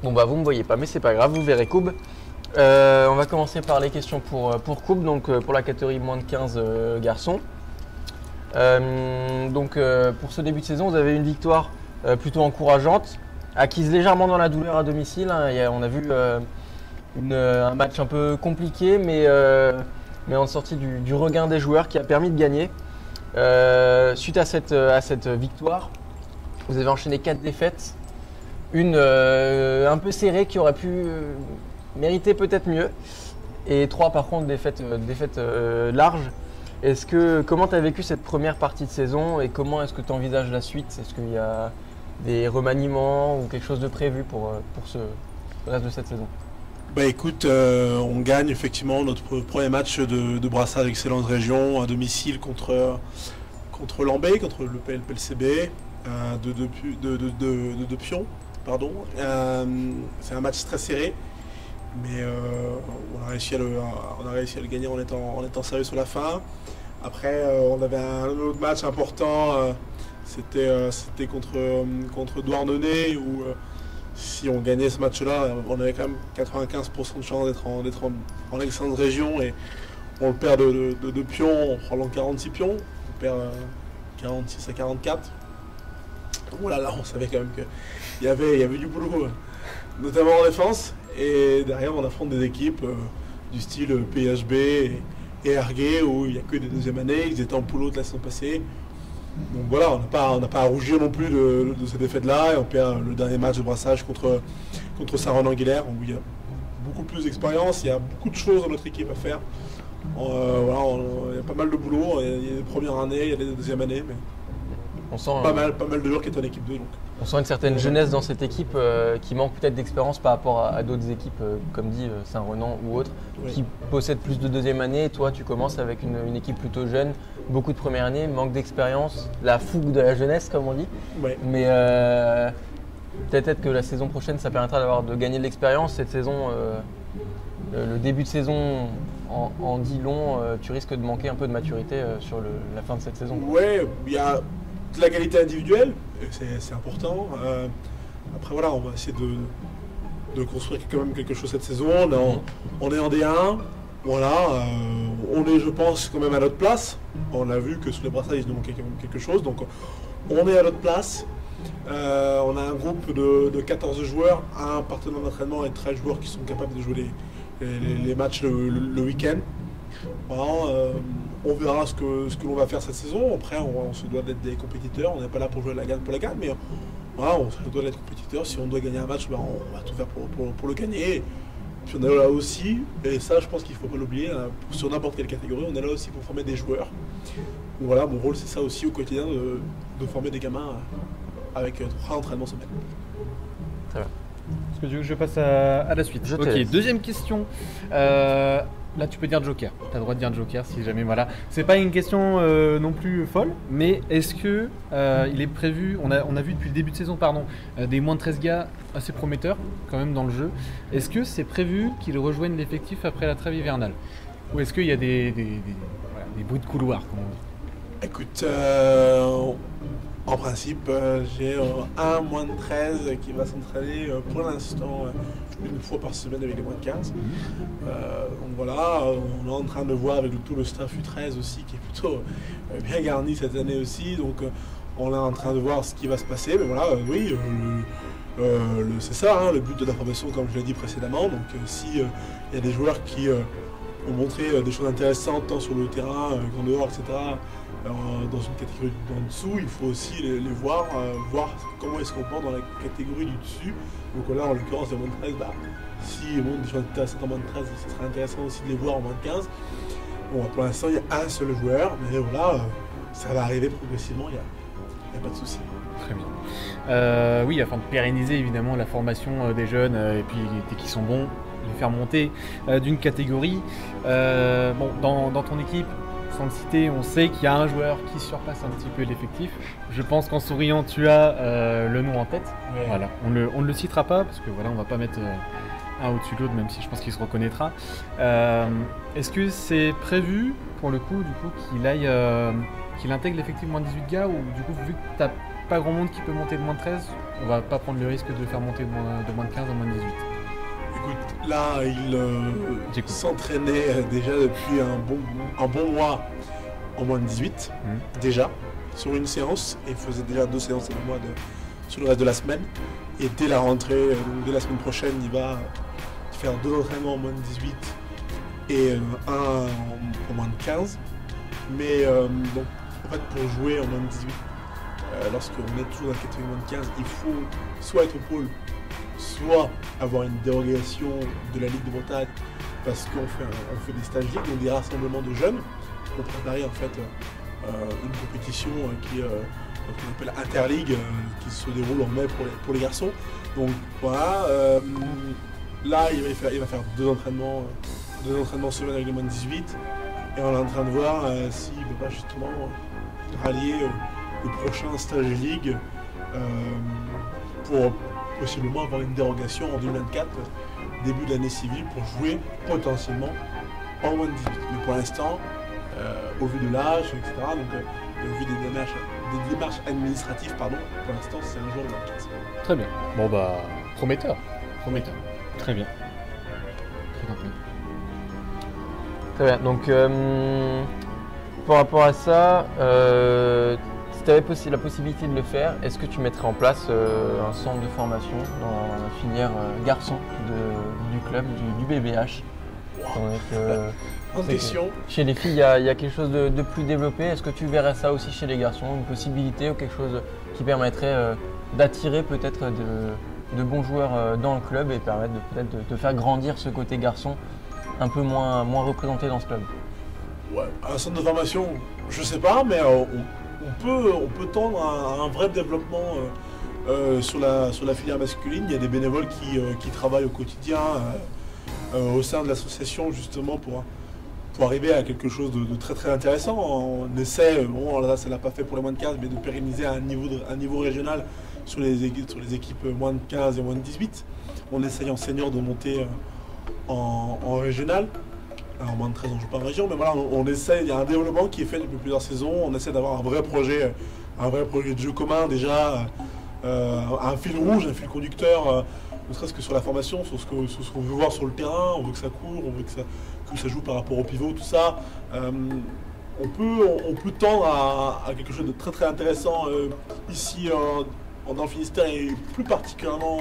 Bon bah vous me voyez pas, mais c'est pas grave, vous verrez Koub. On va commencer par les questions pour Koub, donc pour la catégorie moins de 15 garçons. Pour ce début de saison, vous avez une victoire plutôt encourageante, acquise légèrement dans la douleur à domicile. Hein. On a vu un match un peu compliqué, mais en sortie du regain des joueurs qui a permis de gagner. Suite à cette victoire, vous avez enchaîné 4 défaites, une un peu serrée qui aurait pu mériter peut-être mieux, et 3 par contre défaites larges. Comment tu as vécu cette première partie de saison et comment est-ce que tu envisages la suite? Est-ce qu'il y a des remaniements ou quelque chose de prévu pour ce reste de cette saison? Bah écoute, on gagne effectivement notre premier match de brassage Excellence Région à domicile contre Lambay, contre le PLCB de Pion. Pardon. C'est un match très serré, mais on a réussi à le gagner en étant sérieux sur la fin. Après, on avait un autre match important, c'était contre Douarnenez, où si on gagnait ce match-là, on avait quand même 95% de chance d'être en excellente région, et on le perd de pions, en prenant 46 pions, on perd 46 à 44. Donc voilà, là on savait quand même qu'il y avait du boulot, notamment en défense, et derrière on affronte des équipes du style PHB et Arguet, où il n'y a que des deuxièmes années, ils étaient en poule haute la saison passée. Donc voilà, on n'a pas à rougir non plus de ces défaites-là, et on perd le dernier match de brassage contre Saint-Renan-Guilaire, où il y a beaucoup plus d'expérience, il y a beaucoup de choses dans notre équipe à faire. Il y a pas mal de boulot, il y a des premières années, il y a des deuxièmes années, mais on sent pas mal de joueurs qui étaient en équipe 2. Donc. On sent une certaine jeunesse dans cette équipe qui manque peut-être d'expérience par rapport à d'autres équipes, comme dit Saint-Renan ou autres, oui, qui possèdent plus de deuxième année. Et toi, tu commences avec une équipe plutôt jeune, beaucoup de première année, manque d'expérience, la fougue de la jeunesse, comme on dit. Oui. Mais peut-être que la saison prochaine, ça permettra de gagner de l'expérience. Cette saison, le début de saison en dit long, tu risques de manquer un peu de maturité sur la fin de cette saison. Oui, il y a de la qualité individuelle, c'est important. Après voilà, on va essayer de construire quand même quelque chose cette saison. On est en D1, voilà, on est, je pense, quand même à notre place. On a vu que sous les brassages il nous manquait quand même quelque chose, donc on est à notre place. On a un groupe de 14 joueurs, un partenaire d'entraînement et 13 joueurs qui sont capables de jouer les matchs le week-end. Voilà, on verra ce que l'on va faire cette saison. Après, on se doit d'être des compétiteurs. On n'est pas là pour jouer la gagne pour la gagne, mais voilà, on se doit d'être compétiteurs. Si on doit gagner un match, ben, on va tout faire pour le gagner. Puis on est là aussi, et ça, je pense qu'il ne faut pas l'oublier, sur n'importe quelle catégorie, on est là aussi pour former des joueurs. Donc voilà, mon rôle, c'est ça aussi au quotidien, de former des gamins avec 3 entraînements semaine. Très bien. Est-ce que tu veux que je passe à la suite? Ok, deuxième question. Là, tu peux dire Joker. Tu as le droit de dire Joker si jamais. Voilà. C'est pas une question non plus folle, mais est-ce que il est prévu, on a vu depuis le début de saison, des moins de 13 gars assez prometteurs quand même dans le jeu. Est-ce que c'est prévu qu'ils rejoignent l'effectif après la trêve hivernale? Ou est-ce qu'il y a des bruits de couloir, comme on dit? Écoute, en principe, j'ai un moins de 13 qui va s'entraîner pour l'instant une fois par semaine avec les moins de 15. Donc voilà, on est en train de voir avec tout le staff U13 aussi qui est plutôt bien garni cette année aussi. Donc on est en train de voir ce qui va se passer. Mais voilà, oui, c'est ça, hein, le but de la formation, comme je l'ai dit précédemment. Donc si y a des joueurs qui ont montré des choses intéressantes tant sur le terrain qu'en dehors, etc., dans une catégorie en dessous, il faut aussi les voir, voir comment est-ce qu'on porte dans la catégorie du dessus. Donc là, en l'occurrence, les moins de 13, s'ils montrent des choses intéressantes en moins de 13, ce serait intéressant aussi de les voir en moins de 15. Bon, pour l'instant, il y a un seul joueur, mais voilà, ça va arriver progressivement, il n'y a pas de souci. Très bien. Oui, afin de pérenniser évidemment la formation des jeunes, et puis dès qu'ils sont bons, les faire monter d'une catégorie. Dans ton équipe, sans le citer, on sait qu'il y a un joueur qui surpasse un petit peu l'effectif. Je pense qu'en souriant, tu as le nom en tête. Ouais. Voilà. On ne le citera pas parce que voilà, on va pas mettre un au-dessus de l'autre, même si je pense qu'il se reconnaîtra. Est-ce que c'est prévu pour le coup, qu'il intègre l'effectif moins 18 gars, ou du coup, vu que tu as pas grand monde qui peut monter de moins de 13. On va pas prendre le risque de faire monter de moins de 15 à moins de 18. Écoute, là, il s'entraînait déjà depuis un bon mois en moins de 18, déjà, sur une séance, et il faisait déjà 2 séances avec moi sur le reste de la semaine. Et dès la rentrée, donc dès la semaine prochaine, il va faire 2 entraînements en moins de 18 et un en moins de 15. Mais donc, en fait, pour jouer en moins de 18, lorsqu'on est toujours dans la catégorie moins de 15, il faut soit être au pôle, soit avoir une dérogation de la Ligue de Bretagne, parce qu'on fait des stages libres, donc des rassemblements de jeunes, pour préparer en fait une compétition qu'on appelle Interligue, qui se déroule en mai pour les garçons. Donc voilà, là il va faire 2 entraînements semaine avec les moins de 18, et on est en train de voir s'il ne peut pas justement rallier le prochain stage Ligue pour possiblement avoir une dérogation en 2024, début de l'année civile, pour jouer potentiellement en moins de 18. Mais pour l'instant, au vu de l'âge, etc., donc au vu des démarches administratives, pour l'instant c'est un joueur de moins de 15. Très bien. Bon bah, prometteur. Très bien. Très compris. Très bien. Donc, par rapport à ça, si tu avais la possibilité de le faire, est-ce que tu mettrais en place un centre de formation dans la filière garçon du club, du BBH? Chez les filles, il y a quelque chose de plus développé. Est-ce que tu verrais ça aussi chez les garçons, une possibilité ou quelque chose qui permettrait d'attirer peut-être de bons joueurs dans le club et permettre peut-être de faire grandir ce côté garçon un peu moins représenté dans ce club? Ouais, un centre de formation, je sais pas, mais on peut tendre à un vrai développement sur la filière masculine. Il y a des bénévoles qui travaillent au quotidien au sein de l'association, justement pour arriver à quelque chose de très très intéressant. On essaie, là ça l'a pas fait pour les moins de 15, mais de pérenniser à un niveau régional sur les équipes moins de 15 et moins de 18. On essaye en senior de monter en régional. En moins de 13 on ne joue pas en région, mais voilà, on essaie, il y a un développement qui est fait depuis plusieurs saisons. On essaie d'avoir un vrai projet de jeu commun déjà, un fil rouge, un fil conducteur, ne serait-ce que sur la formation, sur ce qu'on veut voir sur le terrain. On veut que ça court, on veut que ça joue par rapport au pivot, tout ça. On peut tendre à quelque chose de très très intéressant ici dans le Finistère, et plus particulièrement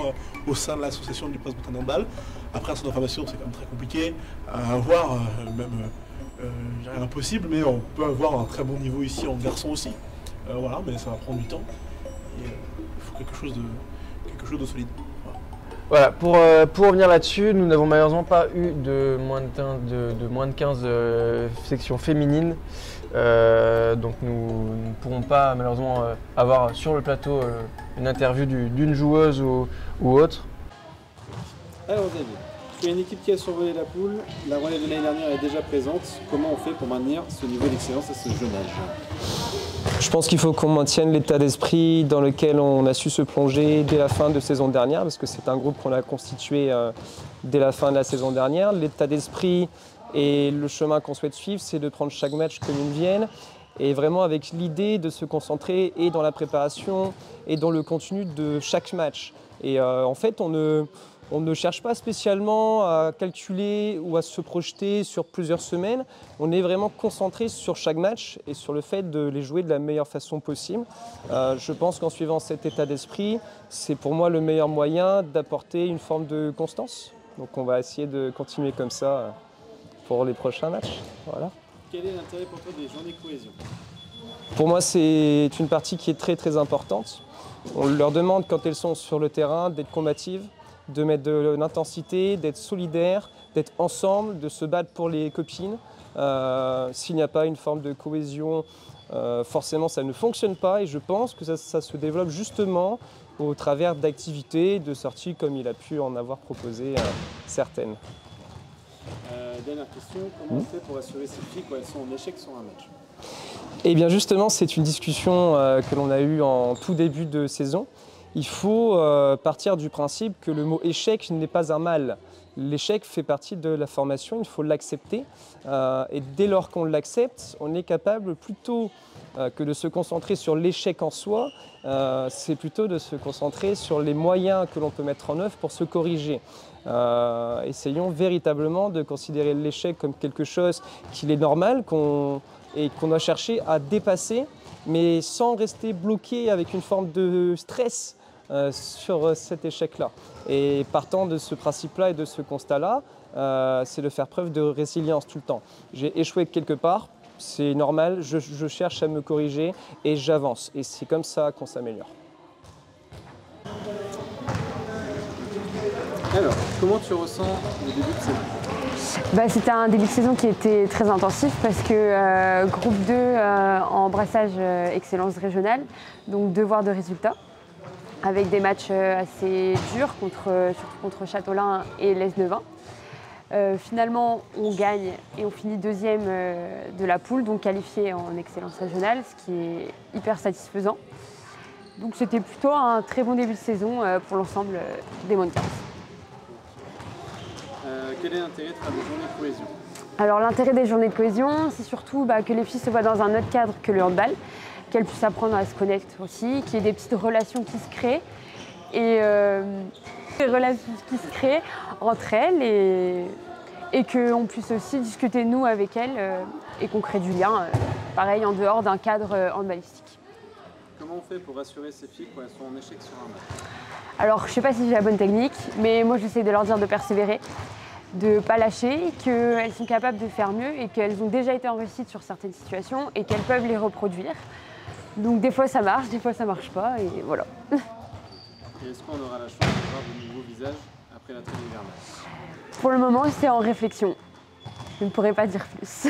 au sein de l'association du Prince Bretagne Handball. Après, un centre de formation, c'est quand même très compliqué à avoir, même impossible, mais on peut avoir un très bon niveau ici en garçon aussi. Voilà, mais ça va prendre du temps. Et, il faut quelque chose de solide. Voilà, pour revenir là-dessus, nous n'avons malheureusement pas eu de moins de 15 sections féminines. Donc nous ne pourrons pas malheureusement avoir sur le plateau une interview d'une joueuse ou autre. Alors David, tu es une équipe qui a survolé la poule, la relève de l'année dernière est déjà présente. Comment on fait pour maintenir ce niveau d'excellence à ce jeune âge? Je pense qu'il faut qu'on maintienne l'état d'esprit dans lequel on a su se plonger dès la fin de saison dernière, parce que c'est un groupe qu'on a constitué dès la fin de la saison dernière. L'état d'esprit et le chemin qu'on souhaite suivre, c'est de prendre chaque match comme il vienne, et vraiment avec l'idée de se concentrer et dans la préparation et dans le contenu de chaque match. Et en fait, on ne cherche pas spécialement à calculer ou à se projeter sur plusieurs semaines. On est vraiment concentré sur chaque match et sur le fait de les jouer de la meilleure façon possible. Je pense qu'en suivant cet état d'esprit, c'est pour moi le meilleur moyen d'apporter une forme de constance. Donc on va essayer de continuer comme ça pour les prochains matchs. Voilà. Quel est l'intérêt pour toi des journées cohésion? Pour moi, c'est une partie qui est très très importante. On leur demande, quand elles sont sur le terrain, d'être combatives, de mettre de l'intensité, d'être solidaires, d'être ensemble, de se battre pour les copines. S'il n'y a pas une forme de cohésion, forcément ça ne fonctionne pas, et je pense que ça se développe justement au travers d'activités, de sorties comme il a pu en avoir proposé certaines. Dernière question, comment on fait pour assurer ces filles quand elles sont en échec sur un match? Eh bien justement, c'est une discussion que l'on a eue en tout début de saison. Il faut partir du principe que le mot échec n'est pas un mal. L'échec fait partie de la formation, il faut l'accepter. Et dès lors qu'on l'accepte, on est capable plutôt que de se concentrer sur l'échec en soi, c'est plutôt de se concentrer sur les moyens que l'on peut mettre en œuvre pour se corriger. Essayons véritablement de considérer l'échec comme quelque chose qu'il est normal et qu'on doit chercher à dépasser, mais sans rester bloqué avec une forme de stress sur cet échec-là. Et partant de ce principe-là et de ce constat-là, c'est de faire preuve de résilience tout le temps. J'ai échoué quelque part, c'est normal, je cherche à me corriger et j'avance. Et c'est comme ça qu'on s'améliore. Alors, comment tu ressens le début de saison? C'était un début de saison qui était très intensif parce que groupe 2 en brassage excellence régionale, donc devoir de résultats, avec des matchs assez durs, surtout contre Châteaulin et l'Aisne-Vin. Finalement, on gagne et on finit deuxième de la poule, donc qualifié en excellence régionale, ce qui est hyper satisfaisant. Donc c'était plutôt un très bon début de saison pour l'ensemble des moins de 15. Quel est l'intérêt de faire des journées de cohésion? Alors l'intérêt des journées de cohésion, c'est surtout que les filles se voient dans un autre cadre que le handball, qu'elles puissent apprendre à se connaître aussi, qu'il y ait des petites relations qui se créent et des relations qui se créent entre elles et qu'on puisse aussi discuter nous avec elles et qu'on crée du lien, pareil en dehors d'un cadre handballistique. Comment on fait pour rassurer ces filles quand elles sont en échec sur un match? Alors je ne sais pas si j'ai la bonne technique, mais moi j'essaie de leur dire de persévérer, de ne pas lâcher, qu'elles sont capables de faire mieux et qu'elles ont déjà été en réussite sur certaines situations et qu'elles peuvent les reproduire. Donc des fois ça marche, des fois ça marche pas et voilà. Et est-ce qu'on aura la chance de voir de nouveaux visages après la trêve hivernale? Pour le moment c'est en réflexion, je ne pourrais pas dire plus.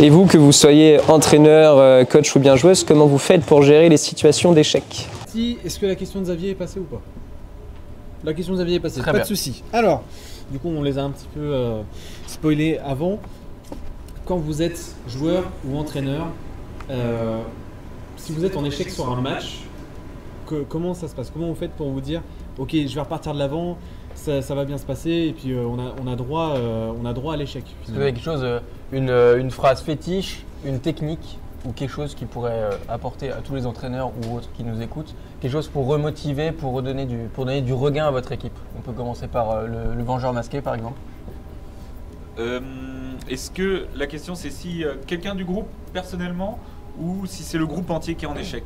Et vous, que vous soyez entraîneur, coach ou bien joueuse, comment vous faites pour gérer les situations d'échec? Est-ce que la question de Xavier est passée ou pas? La question de Xavier est passée, Très pas bien. de souci. Alors, du coup on les a un petit peu spoilés avant. Quand vous êtes joueur ou entraîneur, si vous êtes en échec sur un match, comment ça se passe? Comment vous faites pour vous dire ok, je vais repartir de l'avant, ça va bien se passer et puis on a droit à l'échec? Est-ce que vous avez quelque chose, une phrase fétiche, une technique ou quelque chose qui pourrait apporter à tous les entraîneurs ou autres qui nous écoutent, quelque chose pour remotiver, pour donner du regain à votre équipe? On peut commencer par le Vengeur masqué par exemple. Est-ce que la question c'est si quelqu'un du groupe personnellement ou si c'est le groupe entier qui est en échec?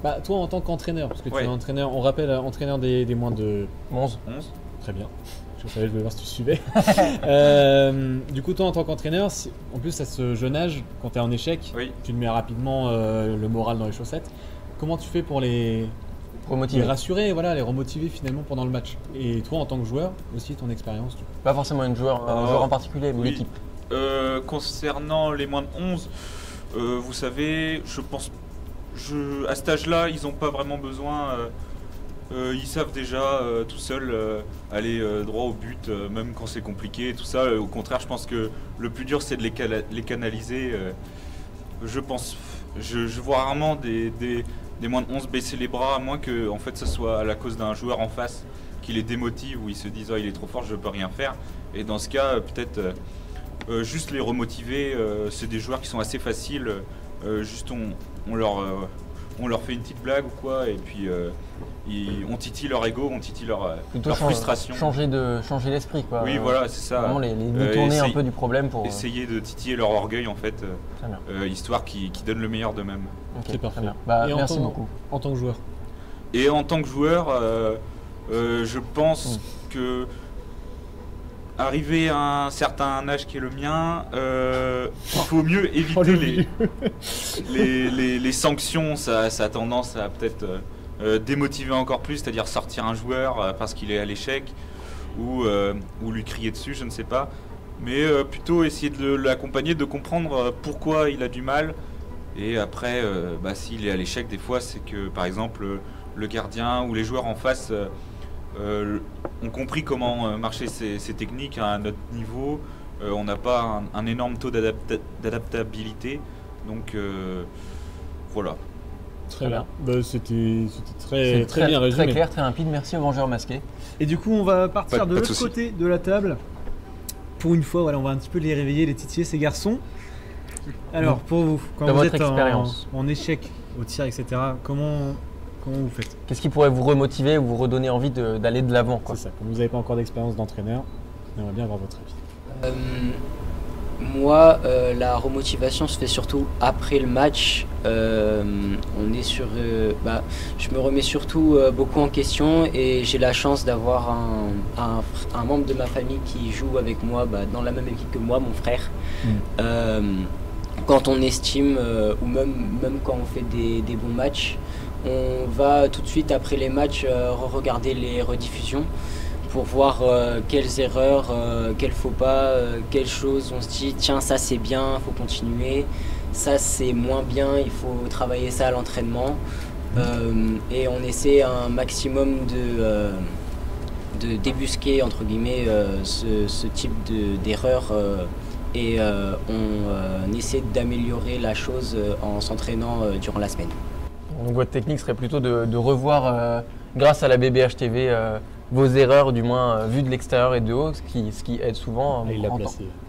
Bah, toi en tant qu'entraîneur, parce que tu Ouais. es entraîneur, on rappelle entraîneur des moins de 11. 11. Très bien. Je voulais voir si tu suivais. Du coup, toi en tant qu'entraîneur, en plus à ce jeune âge, quand tu es en échec, Oui. tu te mets rapidement le moral dans les chaussettes. Comment tu fais pour les Remotiver. rassurer, voilà, les remotiver finalement pendant le match? Et toi en tant que joueur, aussi ton expérience du coup. Pas forcément un joueur en particulier, mais Oui. l'équipe. Concernant les moins de 11, vous savez, je pense, à cet âge-là, ils n'ont pas vraiment besoin. Ils savent déjà tout seuls aller droit au but, même quand c'est compliqué et tout ça. Au contraire, je pense que le plus dur, c'est de les canaliser. Je pense, je vois rarement des moins de 11 baisser les bras, à moins que en fait, ce soit à la cause d'un joueur en face qui les démotive, où ils se disent oh, il est trop fort, je peux rien faire. Et dans ce cas, peut-être juste les remotiver. C'est des joueurs qui sont assez faciles. Juste on leur fait une petite blague ou quoi, et puis on titille leur ego, on titille leur frustration. Changer d'esprit quoi. Oui, voilà, c'est ça. Vraiment les détourner un essayer- peu du problème pour. Essayer de titiller leur orgueil en fait, Très bien. histoire qu'ils donnent le meilleur d'eux-mêmes. Ok, C'est parfait. très bien. Bah, Et merci beaucoup. En tant que joueur. Et en tant que joueur, je pense que arrivé à un certain âge qui est le mien, il faut mieux éviter les sanctions. Ça a tendance à peut-être démotiver encore plus, c'est-à-dire sortir un joueur parce qu'il est à l'échec ou lui crier dessus, je ne sais pas. Mais plutôt essayer de l'accompagner, de comprendre pourquoi il a du mal. Et après, s'il est à l'échec, des fois, c'est que par exemple le gardien ou les joueurs en face ont compris comment marcher ces techniques à notre niveau. On n'a pas un énorme taux d'adaptabilité. Donc voilà. Très bien. Bah, c'était C'est très bien résumé. Très clair, très limpide. Merci au Vengeur masqué. Et du coup, on va partir Pas de de l'autre souci. côté de la table. Pour une fois, voilà, on va un petit peu les réveiller, les titiller, ces garçons. Alors, pour vous, quand Dans vous votre êtes expérience. en échec au tir, etc., comment vous faites? Qu'est-ce qui pourrait vous remotiver ou vous redonner envie d'aller de l'avant, quoi? C'est ça, comme vous n'avez pas encore d'expérience d'entraîneur, on aimerait bien avoir votre avis. Moi, la remotivation se fait surtout après le match. On est sur, je me remets surtout beaucoup en question et j'ai la chance d'avoir un membre de ma famille qui joue avec moi dans la même équipe que moi, mon frère. Quand on estime, ou même quand on fait des bons matchs, on va tout de suite après les matchs regarder les rediffusions pour voir quelles erreurs, quels faux pas, quelles choses on se dit tiens ça c'est bien, il faut continuer, ça c'est moins bien, il faut travailler ça à l'entraînement. Et on essaie un maximum de débusquer entre guillemets ce type d'erreur et on essaie d'améliorer la chose en s'entraînant durant la semaine. Donc votre technique serait plutôt de revoir, grâce à la BBH TV, vos erreurs, du moins vues de l'extérieur et de haut, ce qui aide souvent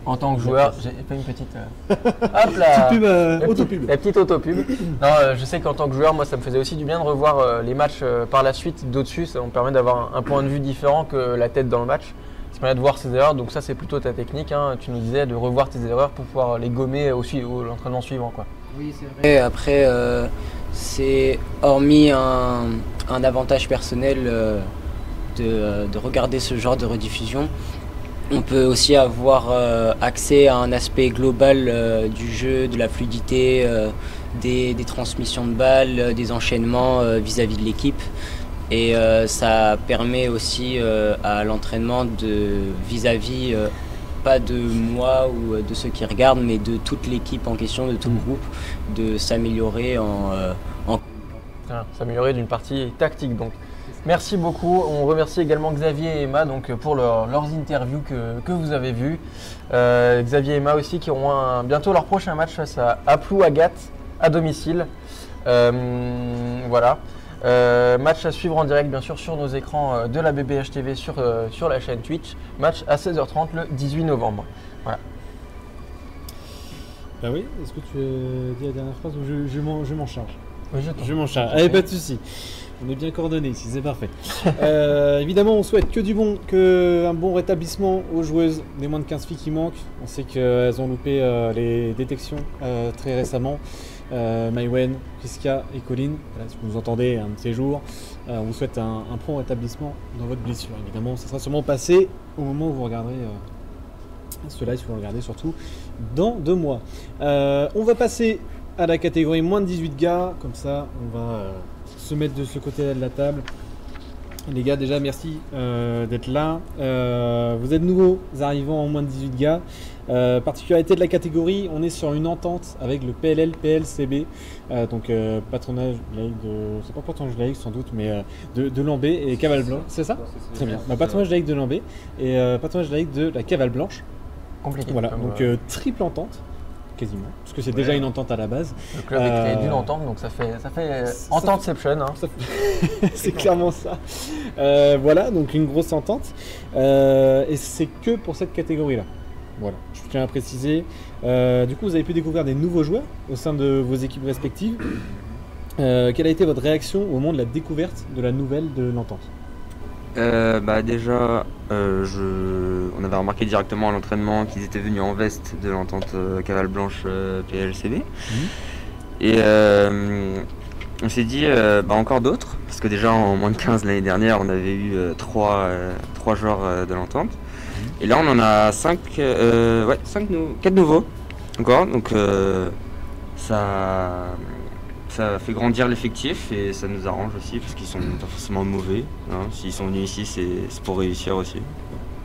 en tant que joueur. J'ai fait une petite hop là, Autopub. La petite autopub. Non, je sais qu'en tant que joueur, moi ça me faisait aussi du bien de revoir les matchs par la suite d'au-dessus. Ça me permet d'avoir un point de vue différent que la tête dans le match. Ça permet de voir ses erreurs, donc ça c'est plutôt ta technique, hein. Tu nous disais de revoir tes erreurs pour pouvoir les gommer au l'entraînement suivant, quoi. Oui, c'est vrai. Après, c'est hormis un avantage personnel de regarder ce genre de rediffusion, on peut aussi avoir accès à un aspect global du jeu, de la fluidité, des transmissions de balles, des enchaînements vis-à-vis de l'équipe. Et ça permet aussi à l'entraînement vis-à-vis pas de moi ou de ceux qui regardent, mais de toute l'équipe en question, de tout le groupe, de s'améliorer s'améliorer d'une partie tactique. Donc, merci beaucoup. On remercie également Xavier et Emma donc, pour leurs interviews que vous avez vues. Xavier et Emma aussi qui auront bientôt leur prochain match face à Aplou Agathe à domicile. Voilà. Match à suivre en direct bien sûr sur nos écrans de la BBH TV sur la chaîne Twitch. Match à 16h30 le 18 novembre. Voilà. Bah oui, est-ce que tu as dit la dernière phrase ou je m'en charge? Oui, je m'en charge. Allez, pas de soucis. On est bien coordonnés ici, c'est parfait. Évidemment, on souhaite que du bon, un bon rétablissement aux joueuses des moins de 15 filles qui manquent. On sait qu'elles ont loupé les détections très récemment. Maïwen, Priska et Colline, voilà, si vous nous entendez un de ces jours, on vous souhaite un prompt rétablissement dans votre blessure. Évidemment, ça sera sûrement passé au moment où vous regarderez ce live, si vous le regardez surtout dans 2 mois. On va passer à la catégorie moins de 18 gars, comme ça on va se mettre de ce côté-là de la table. Les gars, déjà merci d'être là. Vous êtes nouveaux arrivants en moins de 18 gars. Particularité de la catégorie, on est sur une entente avec le PLL PLCB, donc patronage laïque de, c'est pas patronage laïque sans doute, mais de Lambé et Cavale Blanche, c'est ça? Très bien. Patronage laïque de Lambé et patronage laïque de la Cavale Blanche. Compliqué. Voilà, donc triple entente. Quasiment, parce que c'est déjà une entente à la base. Le club est créé d'une entente, donc ça fait entente-ception. Hein. C'est clairement ça. Voilà, donc une grosse entente. Et c'est que pour cette catégorie-là. Voilà, je tiens à préciser. Du coup, vous avez pu découvrir des nouveaux joueurs au sein de vos équipes respectives. Quelle a été votre réaction au moment de la découverte de la nouvelle de l'entente? Déjà, on avait remarqué directement à l'entraînement qu'ils étaient venus en veste de l'entente Cavale Blanche PLCB. Et on s'est dit encore d'autres, parce que déjà en moins de 15 l'année dernière, on avait eu 3 joueurs de l'entente. Et là, on en a 4 nouveaux encore, donc ça fait grandir l'effectif et ça nous arrange aussi parce qu'ils sont pas forcément mauvais. Hein. S'ils sont venus ici, c'est pour réussir aussi.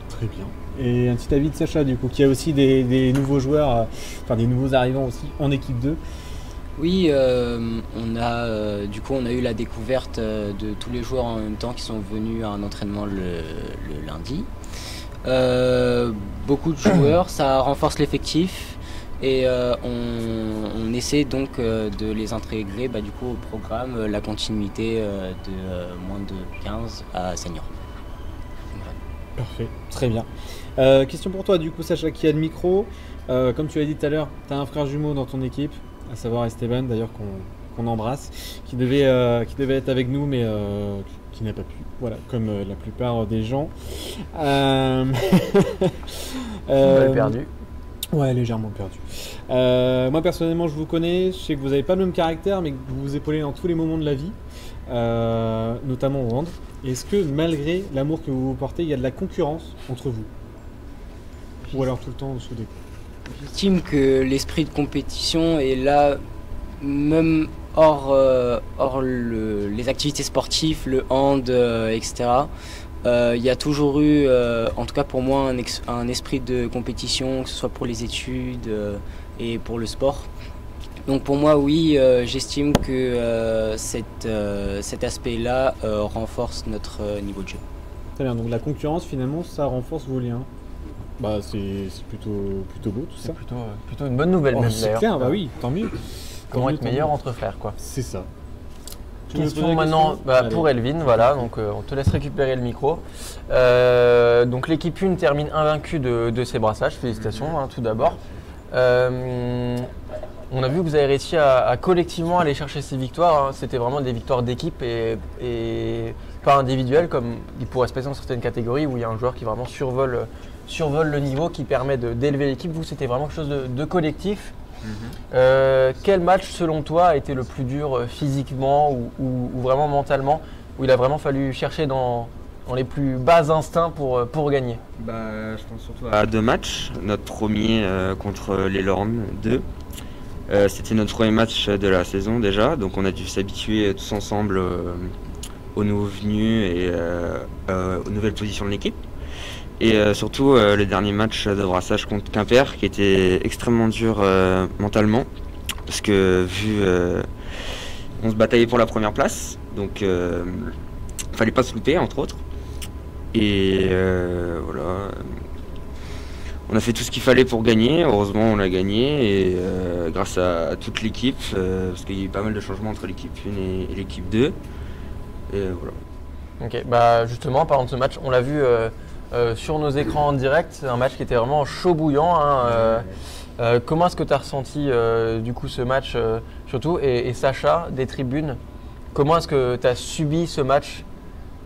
Très bien. Et un petit avis de Sacha, du coup, qui a aussi des nouveaux joueurs, des nouveaux arrivants aussi en équipe 2. Oui, on a eu la découverte de tous les joueurs en même temps qui sont venus à un entraînement le lundi. Beaucoup de joueurs, ça renforce l'effectif. Et on essaie donc de les intégrer du coup, au programme, la continuité de moins de 15 à senior. Parfait, très bien. Question pour toi, du coup, Sacha, qui a le micro. Comme tu l'as dit tout à l'heure, tu as un frère jumeau dans ton équipe, à savoir Esteban, d'ailleurs, qu'on embrasse, qui devait être avec nous, mais qui n'a pas pu. Voilà, comme la plupart des gens. Perdu. Ouais, légèrement perdu. Moi, personnellement, je vous connais. Je sais que vous n'avez pas le même caractère, mais que vous vous épaulez dans tous les moments de la vie, notamment au hand. Est-ce que, malgré l'amour que vous vous portez, il y a de la concurrence entre vous? Ou alors tout le temps sous des coups? J'estime que l'esprit de compétition est là, même hors les activités sportives, le hand, etc. Il y a toujours eu, en tout cas pour moi, un esprit de compétition, que ce soit pour les études et pour le sport. Donc pour moi, oui, j'estime que cet aspect-là renforce notre niveau de jeu. Très bien, donc la concurrence, finalement, ça renforce vos liens. Bah, c'est plutôt beau tout ça. C'est plutôt une bonne nouvelle, même C'est d'ailleurs. clair, bah oui, tant mieux. Comment être meilleur entre frères, quoi. C'est ça. Question maintenant pour Elvin, voilà, donc on te laisse récupérer le micro. Donc l'équipe 1 termine invaincue de ses brassages, félicitations tout d'abord. On a vu que vous avez réussi à collectivement aller chercher ces victoires, c'était vraiment des victoires d'équipe et pas individuelles comme il pourrait se passer dans certaines catégories où il y a un joueur qui vraiment survole le niveau, qui permet d'élever l'équipe. Vous, c'était vraiment quelque chose de collectif. Quel match selon toi a été le plus dur physiquement ou vraiment mentalement, où il a vraiment fallu chercher dans les plus bas instincts pour gagner? Je pense surtout à 2 matchs. Notre premier contre les Lornes 2. C'était notre premier match de la saison déjà, donc on a dû s'habituer tous ensemble aux nouveaux venus et aux nouvelles positions de l'équipe. Et surtout le dernier match de brassage contre Quimper qui était extrêmement dur mentalement, parce que on se bataillait pour la première place, donc fallait pas se louper entre autres. Et voilà, on a fait tout ce qu'il fallait pour gagner. Heureusement on a gagné et grâce à toute l'équipe, parce qu'il y a eu pas mal de changements entre l'équipe 1 et l'équipe 2. Et voilà. Ok, justement, parlant de ce match, on l'a vu sur nos écrans en direct, un match qui était vraiment chaud bouillant. Comment est-ce que tu as ressenti du coup ce match surtout et Sacha, des tribunes, comment est-ce que tu as subi ce match,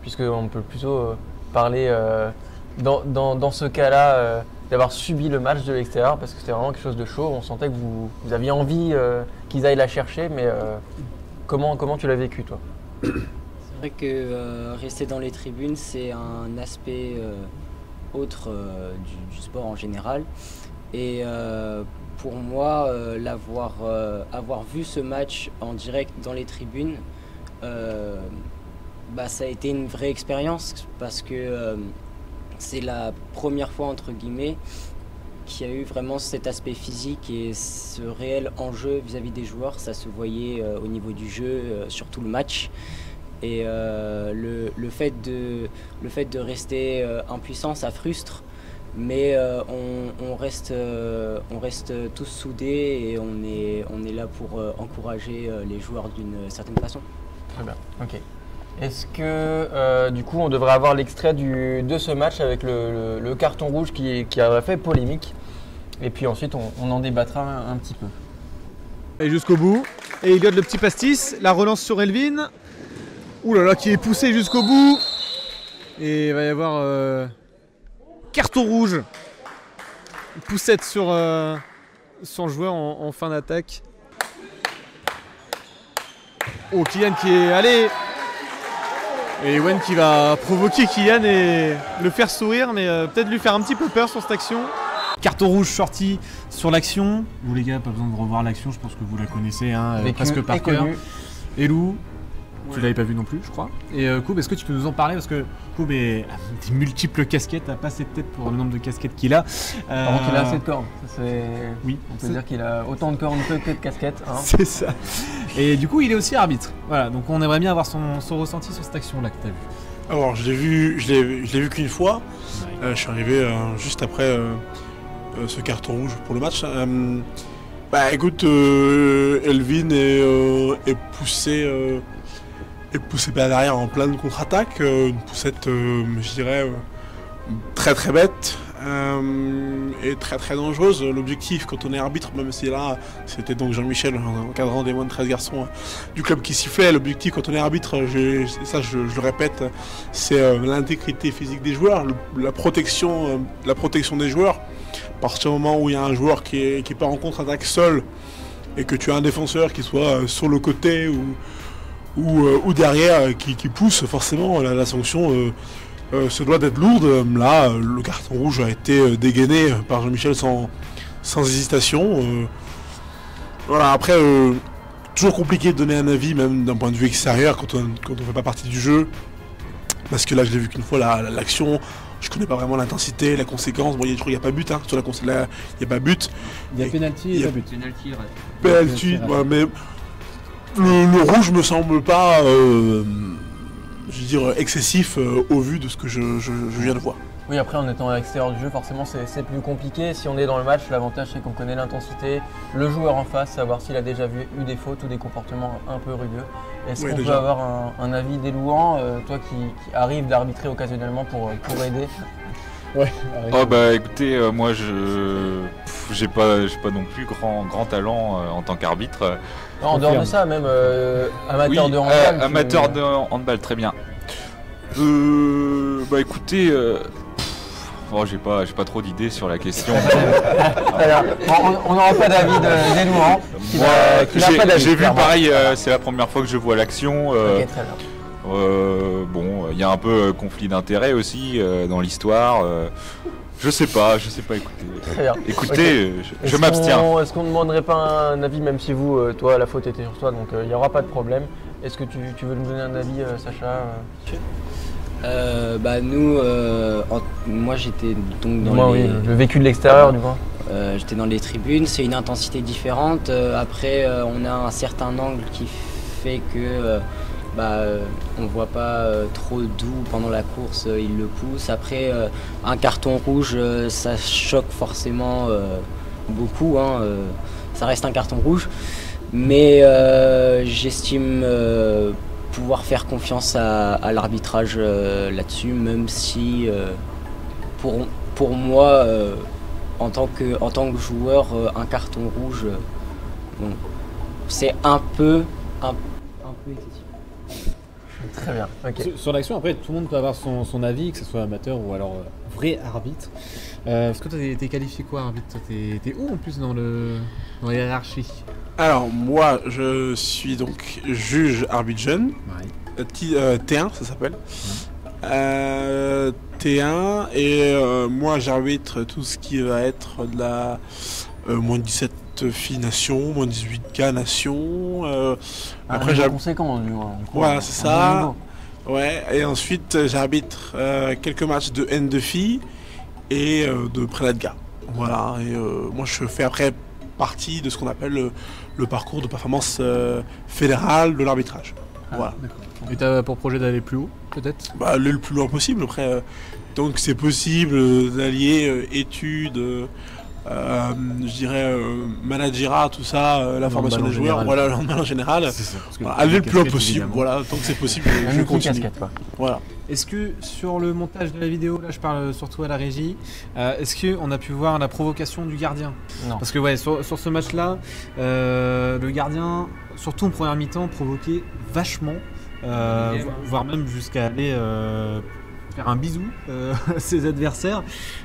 puisqu'on peut plutôt parler dans ce cas-là d'avoir subi le match de l'extérieur, parce que c'était vraiment quelque chose de chaud, on sentait que vous aviez envie qu'ils aillent la chercher, mais comment tu l'as vécu toi? C'est vrai que rester dans les tribunes, c'est un aspect autre du sport en général. Et pour moi, avoir vu ce match en direct dans les tribunes, ça a été une vraie expérience, parce que c'est la première fois, entre guillemets, qu'il y a eu vraiment cet aspect physique et ce réel enjeu vis-à-vis des joueurs. Ça se voyait au niveau du jeu, sur tout le match. Et le fait de rester impuissant, ça frustre, mais on reste tous soudés et on est là pour encourager les joueurs d'une certaine façon. Très bien, ok. Est-ce que du coup on devrait avoir l'extrait de ce match avec le carton rouge qui a fait polémique, et puis ensuite on en débattra un petit peu. Et jusqu'au bout, et il y a le petit pastis, la relance sur Elvin. Ouh là là, qui est poussé jusqu'au bout. Et il va y avoir carton rouge. Poussette sur son joueur en fin d'attaque. Oh, Kylian qui est allé. Et Wen qui va provoquer Kylian et le faire sourire, mais peut-être lui faire un petit peu peur sur cette action. Carton rouge sorti sur l'action. Vous les gars, pas besoin de revoir l'action, je pense que vous la connaissez presque par cœur. Et Lou, tu l'avais pas vu non plus, je crois. Et Koub, est-ce que tu peux nous en parler? Parce que Koub a des multiples casquettes, n'a pas assez de tête pour le nombre de casquettes qu'il a. Par contre, il a assez de cornes. Oui, on peut dire qu'il a autant de cornes que de casquettes. Hein. C'est ça. Et du coup, il est aussi arbitre. Voilà, donc on aimerait bien avoir son ressenti sur cette action-là que tu as vue. Alors, je l'ai vu qu'une fois. Je suis arrivé juste après ce carton rouge pour le match. Écoute, Elvin est poussé. Et poussé derrière en pleine contre-attaque, une poussette, je dirais, très très bête et très très dangereuse. L'objectif quand on est arbitre, même si là c'était donc Jean-Michel, encadrant des moins de 13 garçons du club qui sifflait, l'objectif quand on est arbitre, je le répète, c'est l'intégrité physique des joueurs, la protection des joueurs. À partir du moment où il y a un joueur qui part en contre-attaque seul et que tu as un défenseur qui soit sur le côté ou derrière qui pousse, forcément la sanction se doit d'être lourde. Là, le carton rouge a été dégainé par Jean-Michel sans hésitation. Voilà, après, toujours compliqué de donner un avis, même d'un point de vue extérieur, quand on ne fait pas partie du jeu. Parce que là, je l'ai vu qu'une fois, l'action, je connais pas vraiment l'intensité, la conséquence. Bon, je crois qu'il n'y a pas but, hein, sur il n'y a pas but. Il y a pénalty et pas but. Pénalty, ouais, mais le rouge me semble pas, je veux dire, excessif au vu de ce que je viens de voir. Oui, après en étant à l'extérieur du jeu, forcément c'est plus compliqué. Si on est dans le match, l'avantage c'est qu'on connaît l'intensité, le joueur en face, savoir s'il a déjà eu des fautes ou des comportements un peu rugueux. Est-ce qu'on peut avoir un avis délouant, toi qui arrive d'arbitrer occasionnellement pour aider? Ouais. Oh bah écoutez, moi j'ai pas non plus grand talent en tant qu'arbitre. En dehors de ça, même amateur de handball. Amateur de handball, très bien. Bah écoutez, j'ai pas trop d'idées sur la question. On n'aura pas d'avis délouant. J'ai vu pareil, c'est la première fois que je vois l'action. Bon, il y a un peu conflit d'intérêts aussi dans l'histoire. Je sais pas, écoutez. Très bien. Écoutez, je m'abstiens. Est-ce qu'on ne demanderait pas un avis, même si vous, toi, la faute était sur toi, donc il n'y aura pas de problème. Est-ce que tu veux nous donner un avis, Sacha? Nous, moi j'étais donc dans le vécu de l'extérieur du moins. J'étais dans les tribunes, c'est une intensité différente. Après, on a un certain angle qui fait que on voit pas trop d'où pendant la course il le pousse. Après, un carton rouge, ça choque forcément beaucoup. Ça reste un carton rouge, mais j'estime pouvoir faire confiance à l'arbitrage là-dessus, même si pour moi, en tant que joueur, un carton rouge, c'est un peu excessif. Très bien. Okay. Sur l'action, après, tout le monde peut avoir son avis, que ce soit amateur ou alors vrai arbitre. Est-ce que toi, t'es qualifié quoi, arbitre? T'es où en plus dans la hiérarchie? Alors, moi, je suis donc juge arbitre jeune. Ouais. T1, ça s'appelle. Ouais. T1, et moi, j'arbitre tout ce qui va être de la moins de 17 filles nation, moins de 18 gars nation. Après, j'ai conséquent du coup. Voilà, c'est ça. Ouais, et ensuite, j'arbitre quelques matchs de N de filles et de prélat de gars. Voilà, et moi, je fais après partie de ce qu'on appelle le parcours de performance fédérale de l'arbitrage. Voilà. Et tu as pour projet d'aller plus haut, peut-être? Aller le plus loin possible. Après, donc c'est possible d'allier études, je dirais managera, tout ça, la formation des joueurs, voilà, l'handball en général. Aller le plus loin possible. Voilà, tant que c'est possible, je continue. Voilà. Est-ce que sur le montage de la vidéo, là je parle surtout à la régie, est-ce qu'on a pu voir la provocation du gardien? Non. Parce que ouais, sur ce match-là, le gardien, surtout en première mi-temps, provoquait vachement, voire même jusqu'à aller faire un bisou à ses adversaires.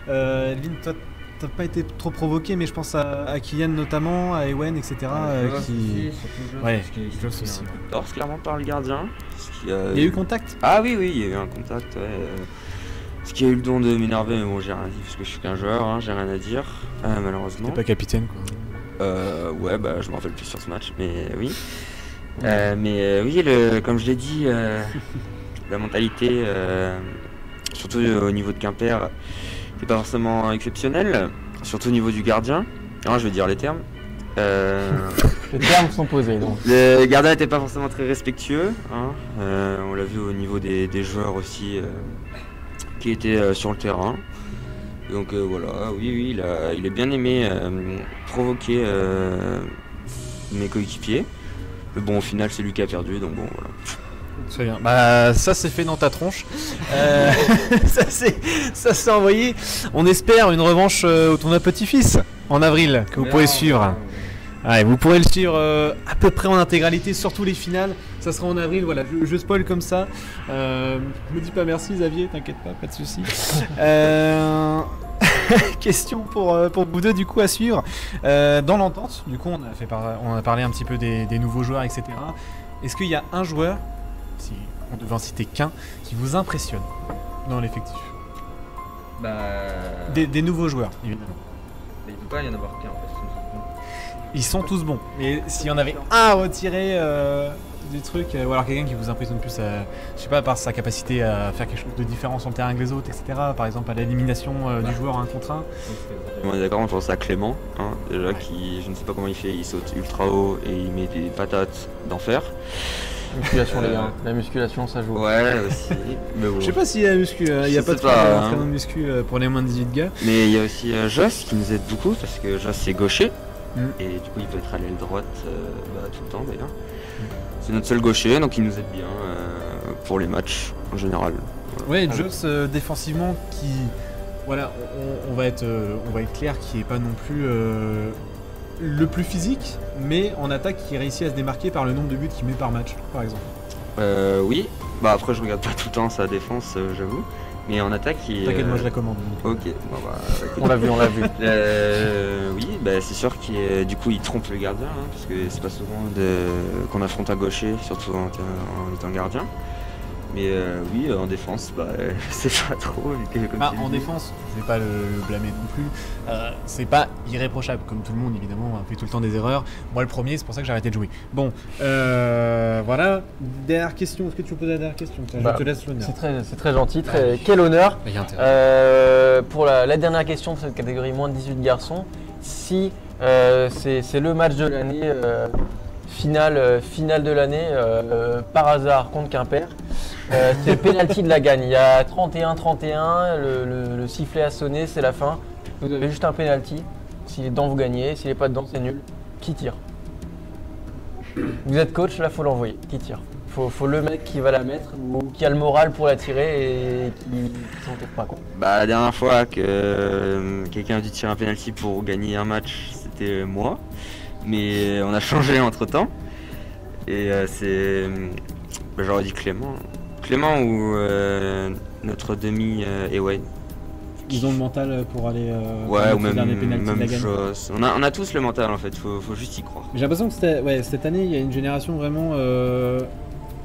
Lynn, toi, t'as pas été trop provoqué, mais je pense à Kylian notamment, à Ewen, etc. qui Joss aussi. Torse clairement par le gardien. Il y a eu contact? Ah oui, il y a eu un contact, ouais. Ce qui a eu le don de m'énerver, mais bon, j'ai rien dit parce que je suis qu'un joueur, hein, j'ai rien à dire, malheureusement. T'es pas capitaine, quoi. Ouais, je me rappelle plus sur ce match, mais oui. Oui, comme je l'ai dit, la mentalité, surtout au niveau de Quimper, c'est pas forcément exceptionnel, surtout au niveau du gardien. Alors, je vais dire les termes. Les termes sont posés donc. Le gardien n'était pas forcément très respectueux. Hein. On l'a vu au niveau des joueurs aussi qui étaient sur le terrain. Donc voilà, oui, il a bien aimé provoquer mes coéquipiers. Mais bon, au final, c'est lui qui a perdu, donc bon, voilà. Très bien. Bah ça c'est fait dans ta tronche. Ça c'est envoyé. On espère une revanche au tournoi petit-fils en avril que vous pourrez suivre. Ouais, vous pourrez le suivre à peu près en intégralité, surtout les finales. Ça sera en avril, voilà, je spoil comme ça. Me dis pas merci Xavier, t'inquiète pas de soucis. Question pour vous deux du coup à suivre. Dans l'entente, du coup on a parlé un petit peu des nouveaux joueurs, etc. Est-ce qu'il y a un joueur, si on devait en citer qu'un, qui vous impressionne dans l'effectif? Des nouveaux joueurs, évidemment. Il ne peut pas y en avoir qu'un. Ils sont tous bons. Et s'il y en avait un à retirer du truc, ou alors quelqu'un qui vous impressionne plus, je sais pas, par sa capacité à faire quelque chose de différent sur le terrain que les autres, etc. Par exemple à l'élimination du joueur 1 contre 1. On est d'accord, on pense à Clément, hein, déjà qui, je ne sais pas comment il fait, il saute ultra haut et il met des patates d'enfer. Musculation les gars, la musculation ça joue. Ouais aussi. Mais bon. Je sais pas s'il y a muscu, il n'y a pas de entraînement de muscu pour les moins de 18 gars. Mais il y a aussi Joss qui nous aide beaucoup parce que Joss c'est gaucher. Et du coup il peut être à l'aile droite tout le temps d'ailleurs. C'est notre seul gaucher donc il nous aide bien pour les matchs en général. Voilà. Ouais, Joss défensivement qui, voilà, on va être clair, qui est pas non plus le plus physique, mais en attaque qui réussit à se démarquer par le nombre de buts qu'il met par match, par exemple. Oui, bah après je regarde pas tout le temps sa défense, j'avoue. Mais en attaque, t'inquiète, moi je la commande. Ok, on l'a vu. Oui, c'est sûr qu'il du coup il trompe le gardien, hein, parce que c'est pas souvent qu'on affronte un gaucher, surtout en étant gardien. Mais oui, en défense, c'est pas trop. En défense, je vais pas le blâmer non plus. C'est pas irréprochable, comme tout le monde évidemment, on fait tout le temps des erreurs. Moi le premier, c'est pour ça que j'ai arrêté de jouer. Bon, voilà. Dernière question, est-ce que tu veux poser la dernière question? Je te laisse l'honneur. C'est très gentil, quel honneur. Pour la dernière question de cette catégorie moins de 18 garçons, si c'est le match de l'année, finale de l'année, par hasard contre Quimper. C'est le pénalty de la gagne. Il y a 31-31, le sifflet a sonné, c'est la fin. Vous avez juste un pénalty. S'il est dedans, vous gagnez. S'il n'est pas dedans, c'est nul. Qui tire? Vous êtes coach, là, faut l'envoyer. Qui tire? Faut le mec qui va la mettre ou qui a le moral pour la tirer et qui s'en tire pas, quoi. La dernière fois que quelqu'un a dû tirer un pénalty pour gagner un match, c'était moi. Mais on a changé entre temps. Et j'aurais dit Clément. Clément ou notre demi Ewen. Ils ont le mental pour aller ouais, ou même chose. On a tous le mental en fait, faut juste y croire. J'ai l'impression que cette année il y a une génération vraiment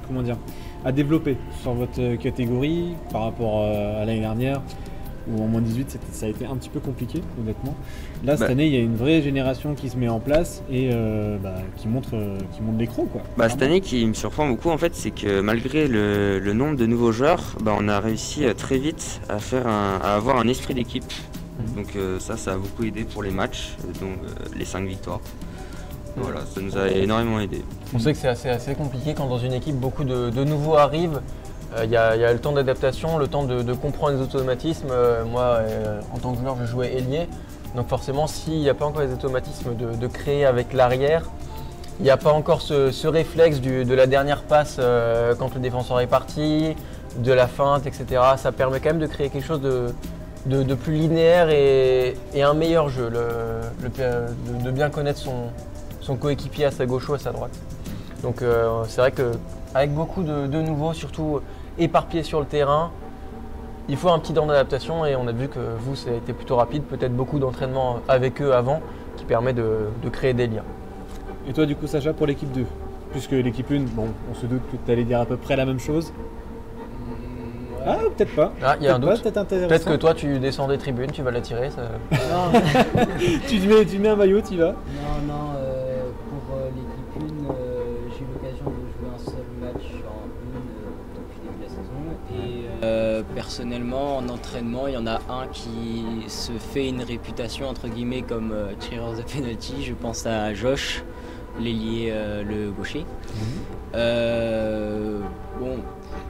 comment dire, à développer sur votre catégorie par rapport à l'année dernière où en moins 18 ça a été un petit peu compliqué honnêtement. Là cette année il y a une vraie génération qui se met en place et qui montre les crocs quoi. Cette année qui me surprend beaucoup en fait, c'est que malgré le nombre de nouveaux joueurs, on a réussi très vite à avoir un esprit d'équipe. Donc ça a beaucoup aidé pour les matchs, donc les 5 victoires. Voilà, ça nous a énormément aidé. On sait que c'est assez compliqué quand dans une équipe beaucoup de nouveaux arrivent. Il y a le temps d'adaptation, le temps de comprendre les automatismes. Moi, en tant que joueur, je jouais ailier. Donc forcément, s'il n'y a pas encore les automatismes de créer avec l'arrière, il n'y a pas encore ce réflexe de la dernière passe quand le défenseur est parti, de la feinte, etc. Ça permet quand même de créer quelque chose de plus linéaire et un meilleur jeu, de bien connaître son coéquipier à sa gauche ou à sa droite. Donc c'est vrai qu'avec beaucoup de nouveaux, surtout éparpillés sur le terrain, il faut un petit temps d'adaptation et on a vu que vous, ça a été plutôt rapide, peut-être beaucoup d'entraînement avec eux avant qui permet de créer des liens. Et toi du coup Sacha pour l'équipe 2, puisque l'équipe 1, on se doute que tu allais dire à peu près la même chose. Ah, peut-être pas. Ah, il y a un doute. Peut-être que toi, tu descends des tribunes, tu vas la tirer. Ça... Non. tu mets un maillot, tu y vas. Non, pour l'équipe 1, j'ai eu l'occasion de jouer un seul match en 1 depuis le début de la saison. Et personnellement, en entraînement, il y en a un qui se fait une réputation, entre guillemets, comme tireur de penalty. Je pense à Josh, l'ailier, le gaucher.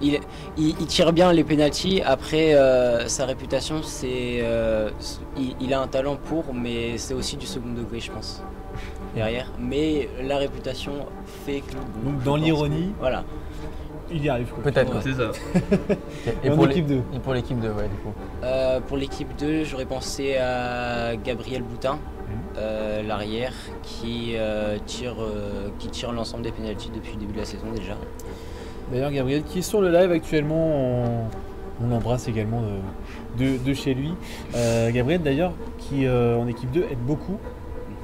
Il tire bien les pénaltys. Après, sa réputation, c'est il a un talent mais c'est aussi du second degré, je pense, derrière. Mais la réputation fait que... Donc dans l'ironie... Voilà. il y arrive quoi. Peut-être. C'est ça. Et En pour équipe 2. Et pour l'équipe 2, ouais, du coup. Pour l'équipe 2, j'aurais pensé à Gabriel Boutin, l'arrière, qui tire l'ensemble des pénaltys depuis le début de la saison déjà. D'ailleurs, Gabriel qui est sur le live actuellement, on l'embrasse également de chez lui. Gabriel d'ailleurs qui en équipe 2 aide beaucoup.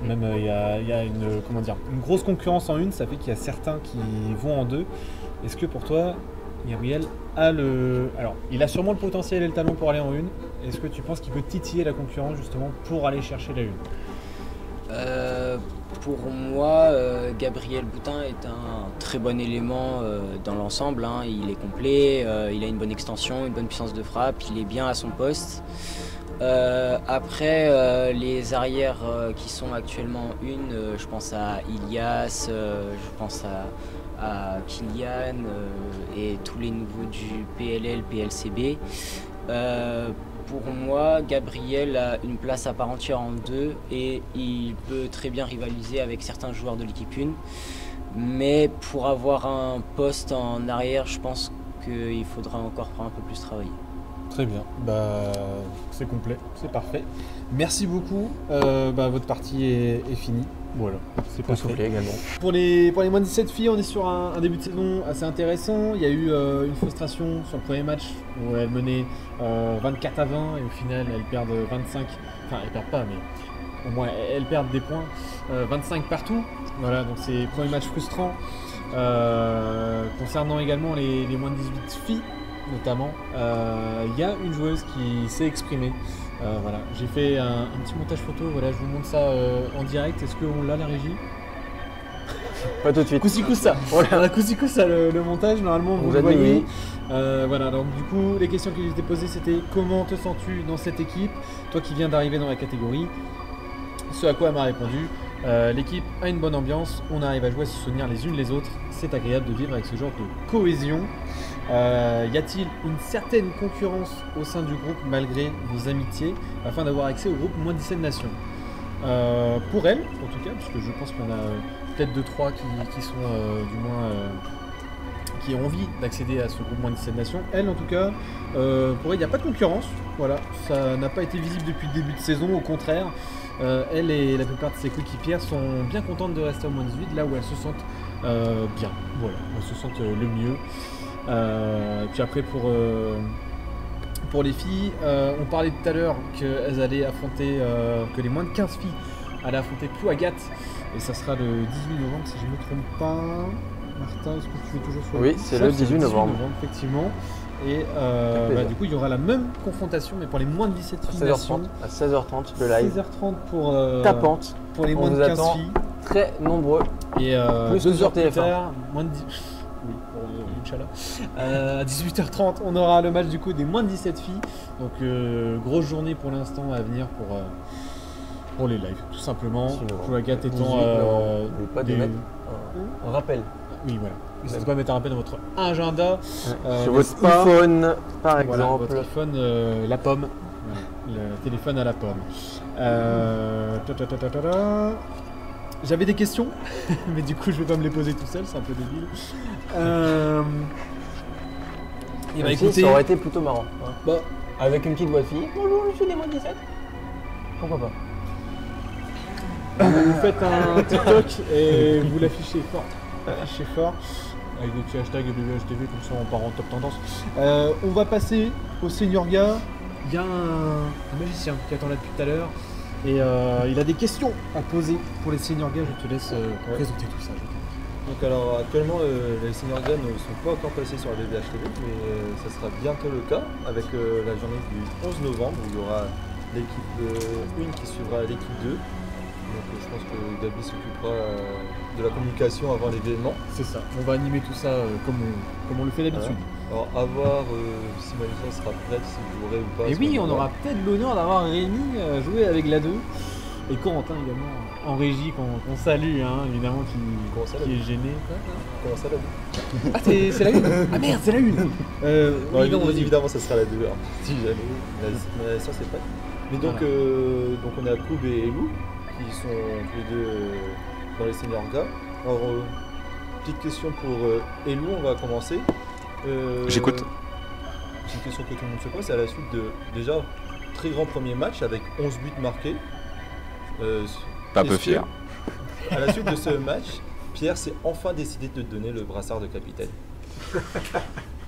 Même il y a une grosse concurrence en une, ça fait qu'il y a certains qui vont en deux. Est-ce que pour toi, Gabriel il a sûrement le potentiel et le talent pour aller en une. Est-ce que tu penses qu'il peut titiller la concurrence justement pour aller chercher la une? Pour moi, Gabriel Boutin est un très bon élément dans l'ensemble. Hein. Il est complet, il a une bonne extension, une bonne puissance de frappe, il est bien à son poste. Après, les arrières qui sont actuellement en une, je pense à Ilias, je pense à Kylian et tous les nouveaux du PLL, PLCB. Pour moi, Gabriel a une place à part entière en deux et il peut très bien rivaliser avec certains joueurs de l'équipe 1. Mais pour avoir un poste en arrière, je pense qu'il faudra encore un peu plus travailler. Très bien, c'est complet, c'est parfait. Merci beaucoup, votre partie est finie. Voilà, c'est pas soufflé également. Pour les moins de 17 filles, on est sur un début de saison assez intéressant. Il y a eu une frustration sur le premier match où elles menaient 24 à 20 et au final elles perdent 25. Enfin, elles perdent pas, mais au moins elles perdent des points. 25 partout. Voilà, donc c'est le premier match frustrant. Concernant également les moins de 18 filles, notamment, il y a une joueuse qui s'est exprimée. Voilà, j'ai fait un petit montage photo, voilà, je vous montre ça en direct. Est-ce qu'on l'a, la régie? Pas tout de suite. Cousi-coussa. Voilà, cousi-coussa le montage, normalement vous le voyez. Voilà, donc du coup, les questions qui étaient posées, c'était comment te sens-tu dans cette équipe? Toi qui viens d'arriver dans la catégorie. Ce à quoi elle m'a répondu, l'équipe a une bonne ambiance, on arrive à jouer, à se soutenir les unes les autres, c'est agréable de vivre avec ce genre de cohésion. Y a-t-il une certaine concurrence au sein du groupe malgré vos amitiés afin d'avoir accès au groupe moins de 17 nations? Pour elle, en tout cas, parce que je pense qu'il y en a peut-être 2-3 qui sont du moins qui ont envie d'accéder à ce groupe moins de 17 nations. Elle, en tout cas, pour elle, il n'y a pas de concurrence. Voilà, ça n'a pas été visible depuis le début de saison, au contraire. Elle et la plupart de ses coéquipières sont bien contentes de rester au moins 18, là où elles se sentent bien. Voilà, elles se sentent le mieux. Puis après pour les filles, on parlait tout à l'heure qu'elles allaient affronter, que les moins de 15 filles allaient affronter Plouagat, et ça sera le 18 novembre si je ne me trompe pas. Martin, est-ce que tu fais toujours sur Oui, c'est le 18 novembre. Effectivement. Et du coup, il y aura la même confrontation, mais pour les moins de 17 filles. À 16h30, le live. 16h30 pour tapante. Pour les moins de 15 filles. Très nombreux. Et plus 2 heures plus tard, moins de 10. Oui, pour Inch'Allah. À 18h30, on aura le match du coup des moins de 17 filles. Donc grosse journée pour l'instant à venir pour les lives, tout simplement. Plouagat étant un rappel. Oui, voilà. N'hésitez pas à mettre un rappel dans votre agenda. Sur votre iPhone, par exemple. Voilà, votre iPhone, la pomme. Voilà, le téléphone à la pomme. J'avais des questions, mais du coup, je vais pas me les poser tout seul, c'est un peu débile. Et bah écoutez, ça aurait été plutôt marrant. Hein. Avec une petite voix de fille. Bonjour, je suis des moins de 17. Pourquoi pas? Vous faites un TikTok et vous l'affichez fort. Affichez fort. Avec des petits hashtags BBHTV, comme ça on part en top tendance. On va passer au senior gars. Il y a un magicien qui attend là depuis tout à l'heure. Et il a des questions à poser pour les senior gars. Je te laisse présenter tout ça. Donc alors actuellement les senior gars ne sont pas encore passés sur la BBHTV, mais ça sera bientôt le cas avec la journée du 11 novembre où il y aura l'équipe 1 qui suivra l'équipe 2. Donc je pense que Gabi s'occupera de la communication avant l'événement. C'est ça, on va animer tout ça comme on le fait d'habitude. Alors à voir si Malika sera prête, si vous jouerez ou pas. Et oui, on aura peut-être l'honneur d'avoir Rémi jouer avec la 2. Et Corentin également en régie qu'on salue, hein, évidemment, qui est gêné. Comment ça la 2? Ah c'est la 1? Ah merde, c'est la 1. Évidemment ça sera la 2, hein, si jamais. La licence est prête. Mais donc, donc on a Koub et Elou qui sont tous les deux dans les seniors gars. Alors, petite question pour Elou, on va commencer. J'écoute. C'est une question que tout le monde se pose, c'est à la suite de déjà très grand premier match avec 11 buts marqués. Pas peu fier. À la suite de ce match, Pierre s'est enfin décidé de te donner le brassard de capitaine.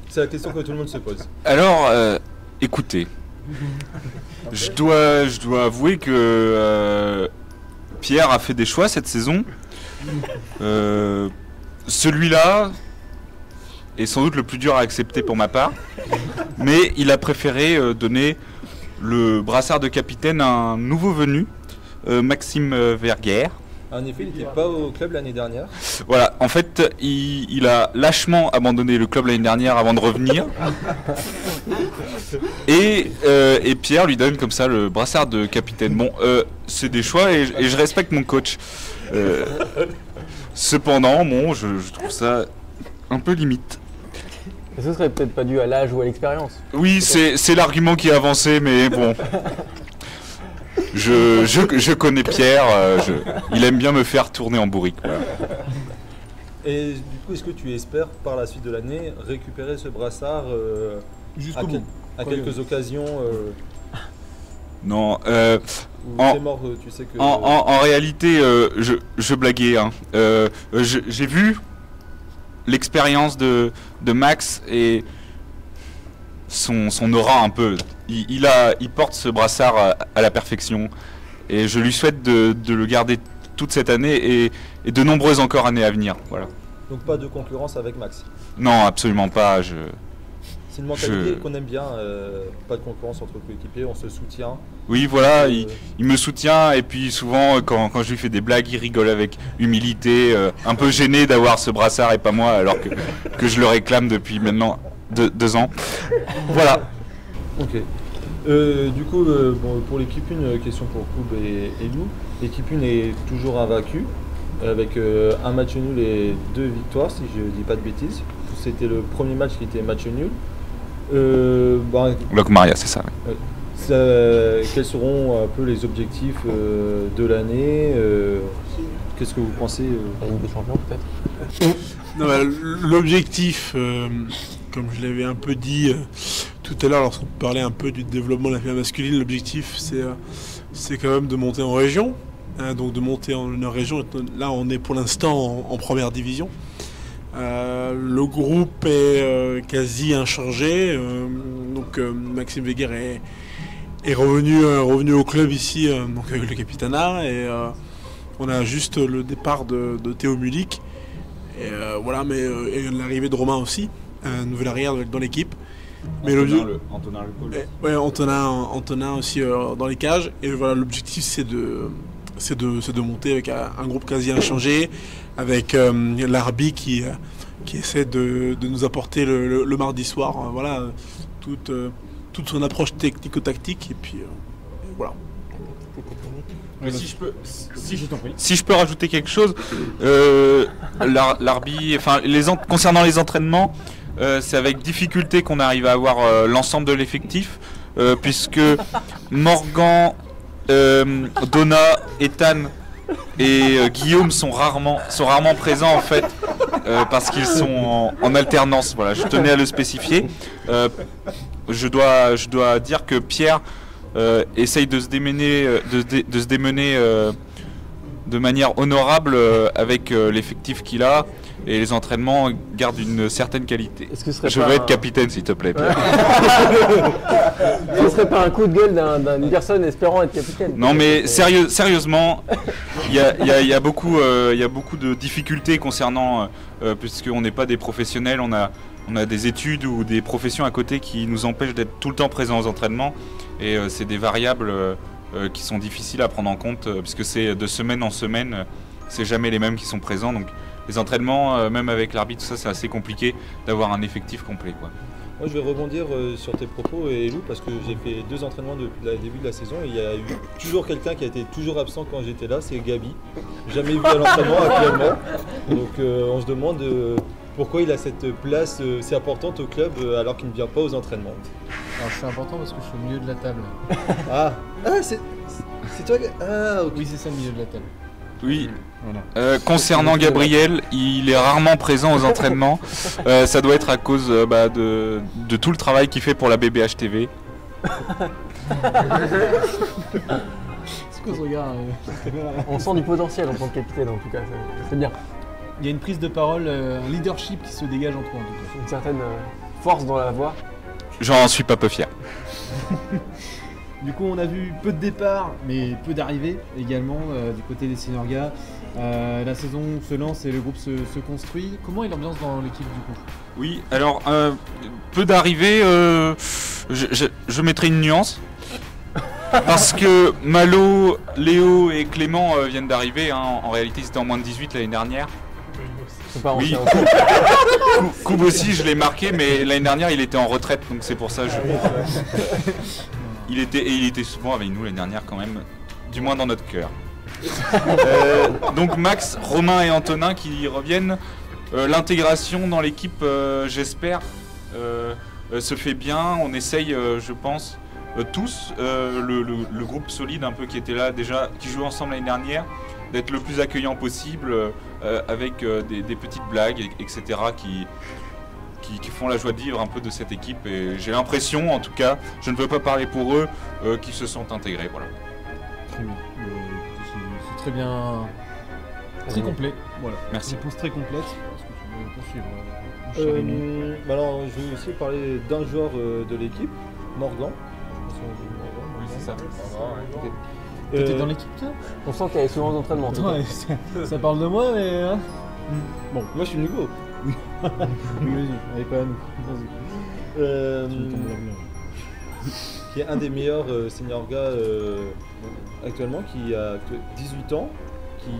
C'est la question que tout le monde se pose. Alors, écoutez, je dois avouer que Pierre a fait des choix cette saison. Celui-là est sans doute le plus dur à accepter pour ma part, mais il a préféré donner le brassard de capitaine à un nouveau venu, Maxime Verguer. En effet, il n'était pas au club l'année dernière. Voilà, en fait, il a lâchement abandonné le club l'année dernière avant de revenir. Et Pierre lui donne comme ça le brassard de capitaine. Bon, c'est des choix et je respecte mon coach. Cependant, bon, je trouve ça un peu limite. Et ce serait peut-être pas dû à l'âge ou à l'expérience. Oui, c'est l'argument qui est avancé, mais bon. Je connais Pierre, il aime bien me faire tourner en bourrique. Voilà. Et du coup, est-ce que tu espères par la suite de l'année récupérer ce brassard Jusqu'au bout. À quelques occasions Non. C'est mort, tu sais que... En réalité, je blaguais. Hein. J'ai vu l'expérience de Max et son aura un peu. Il porte ce brassard à la perfection et je lui souhaite de le garder toute cette année et de nombreuses encore années à venir. Voilà. Donc pas de concurrence avec Max? Non, absolument pas. C'est une mentalité qu'on aime bien, pas de concurrence entre coéquipiers, on se soutient. Oui, voilà, il me soutient et puis souvent quand je lui fais des blagues, il rigole avec humilité, un peu gêné d'avoir ce brassard et pas moi alors que je le réclame depuis maintenant 2 ans. Voilà. Ok. Du coup, bon, pour l'équipe 1, question pour Koub et Lou. L'équipe 1 est toujours invaincue, avec un match nul et 2 victoires, si je ne dis pas de bêtises. C'était le premier match qui était match nul. Locmaria, c'est ça. Oui. Quels seront un peu les objectifs de l'année Qu'est-ce que vous pensez La Ligue des Champions, peut-être. L'objectif, comme je l'avais un peu dit tout à l'heure lorsqu'on parlait un peu du développement de la filière masculine, l'objectif c'est quand même de monter en région, donc de monter en une région. Là on est pour l'instant en première division. Le groupe est quasi inchangé, donc Maxime Verguer est revenu au club ici, donc avec le capitanat, et on a juste le départ de Théo Mulik. Et voilà, mais et l'arrivée de Romain aussi, un nouvel arrière dans l'équipe. Mais Antonin Le ouais, Antonin aussi dans les cages. Et voilà, l'objectif c'est de monter avec un groupe quasi inchangé, avec l'Arbi qui essaie de nous apporter le mardi soir, voilà, toute son approche technico-tactique. Et puis voilà. Si je peux rajouter quelque chose, l'Arbi, enfin, concernant les entraînements, c'est avec difficulté qu'on arrive à avoir l'ensemble de l'effectif, puisque Morgan, Donna, Ethan et Guillaume sont rarement présents en fait, parce qu'ils sont en alternance. Voilà, je tenais à le spécifier. Je dois dire que Pierre essaye de se démener, de manière honorable avec l'effectif qu'il a, et les entraînements gardent une certaine qualité. Je veux être capitaine, s'il te plaît, Pierre. Ce serait pas un coup de gueule d'une personne espérant être capitaine? Non, mais sérieusement, il y a beaucoup de difficultés concernant, puisqu'on n'est pas des professionnels, on a des études ou des professions à côté qui nous empêchent d'être tout le temps présents aux entraînements, et c'est des variables qui sont difficiles à prendre en compte, puisque c'est de semaine en semaine, c'est jamais les mêmes qui sont présents. Donc les entraînements, même avec l'arbitre, tout ça, c'est assez compliqué d'avoir un effectif complet, quoi. Moi, je vais rebondir sur tes propos, Elou, parce que j'ai fait 2 entraînements depuis le début de la saison, et il y a eu toujours quelqu'un qui a été toujours absent quand j'étais là, c'est Gabi. Jamais vu à l'entraînement actuellement. Donc on se demande pourquoi il a cette place si importante au club alors qu'il ne vient pas aux entraînements. Alors c'est important parce que je suis au milieu de la table. C'est toi. Ah, ok. Oui, c'est ça, le milieu de la table. Oui. Concernant Gabriel, il est rarement présent aux entraînements. Ça doit être à cause de tout le travail qu'il fait pour la BBH TV. C'est quoi ce regard On sent du potentiel en tant que capitaine en tout cas, c'est bien. Il y a une prise de parole, un leadership qui se dégage en toi en tout cas. Une certaine force dans la voix. J'en suis pas peu fier. Du coup, on a vu peu de départs, mais peu d'arrivées également du côté des seniors gars. La saison se lance et le groupe se construit. Comment est l'ambiance dans l'équipe du coup? Oui, alors peu d'arrivées, je mettrai une nuance. Parce que Malo, Léo et Clément viennent d'arriver. Hein. En réalité, ils étaient en moins de 18 l'année dernière. Oui. Koub aussi, je l'ai marqué, mais l'année dernière, il était en retraite, donc c'est pour ça. Il était souvent avec nous l'année dernière quand même, du moins dans notre cœur. Donc Max, Romain et Antonin qui reviennent. L'intégration dans l'équipe, j'espère, se fait bien. On essaye, je pense, tous, le groupe solide un peu qui était là déjà, qui jouait ensemble l'année dernière, d'être le plus accueillant possible, avec des petites blagues, etc. qui font la joie de vivre un peu de cette équipe. Et j'ai l'impression, en tout cas, je ne veux pas parler pour eux, qu'ils se sont intégrés. Voilà. Très bien. C'est très bien. Très complet. Voilà. Merci. Une réponse très complète. Est-ce que tu veux poursuivre Alors, je vais aussi parler d'un joueur de l'équipe, Morgan. Oui, c'est ça. T'étais dans l'équipe toi? On sent qu'il y avait souvent d'entraînement. Ouais, ça parle de moi, mais. Bon, moi je suis nouveau. Oui. Oui, vas-y, allez, pas à nous. Vas-y. Qui est un des meilleurs senior gars actuellement, qui a que 18 ans, qui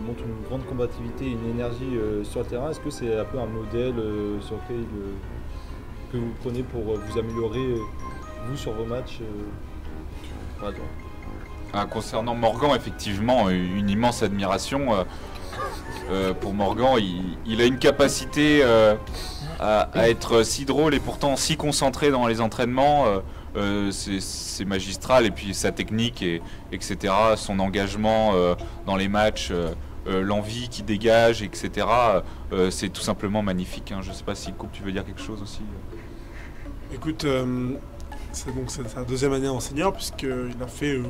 montre une grande combativité et une énergie sur le terrain. Est-ce que c'est un peu un modèle sur lequel que vous prenez pour vous améliorer, vous, sur vos matchs par exemple? Concernant Morgan, effectivement, une immense admiration. Pour Morgan, il a une capacité à être si drôle et pourtant si concentré dans les entraînements. C'est magistral, et puis sa technique, etc., son engagement dans les matchs, l'envie qu'il dégage, etc., c'est tout simplement magnifique. Hein. Je ne sais pas si Coupe, tu veux dire quelque chose aussi? Écoute, c'est sa deuxième année en senior, puisqu'il a fait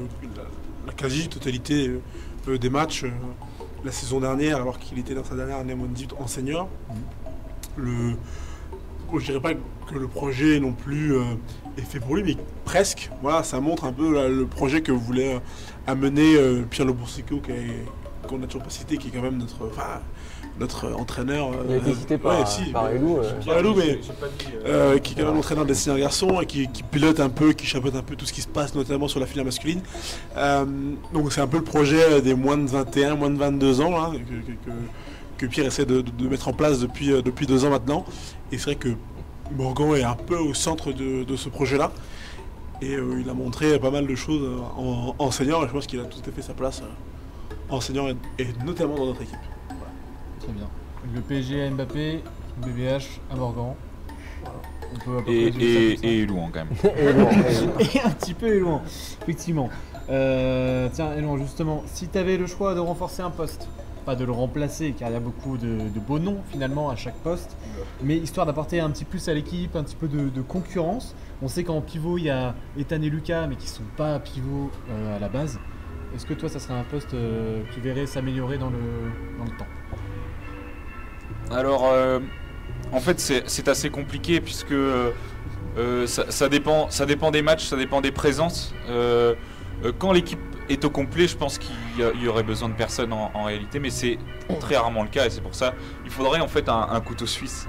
la quasi-totalité des matchs la saison dernière, alors qu'il était dans sa dernière année moins de 18 en senior. Je dirais pas que le projet non plus est fait pour lui, mais presque. Voilà, ça montre un peu le projet que voulait amener Pierre Le Boursicot, qu'on n'a toujours pas cité, qui est quand même notre entraîneur. Il a été cité par Elou. Mais qui est quand même l'entraîneur des seniors garçons et qui pilote un peu, qui chapeaute un peu tout ce qui se passe, notamment sur la filière masculine. Donc c'est un peu le projet des moins de 21, moins de 22 ans hein, que Pierre essaie de mettre en place depuis 2 ans maintenant. Et c'est vrai que Morgan est un peu au centre de ce projet-là. Et il a montré pas mal de choses en senior, et je pense qu'il a tout à fait sa place en senior et notamment dans notre équipe. Très bien. Le PSG à Mbappé, BBH à Morgan. On peut et Elouan quand même. Et un petit peu Elouan, effectivement. Tiens, Elouan, justement, si tu avais le choix de renforcer un poste, pas de le remplacer, car il y a beaucoup de beaux noms finalement à chaque poste, mais histoire d'apporter un petit plus à l'équipe, un petit peu de concurrence. On sait qu'en pivot, il y a Ethan et Lucas, mais qui ne sont pas pivots à la base. Est-ce que toi, ça serait un poste que tu verrais s'améliorer dans le temps? Alors, en fait, c'est assez compliqué puisque ça dépend des matchs, ça dépend des présences. Quand l'équipe est au complet, je pense qu'il y aurait besoin de personne en réalité, mais c'est très rarement le cas et c'est pour ça il faudrait en fait un couteau suisse.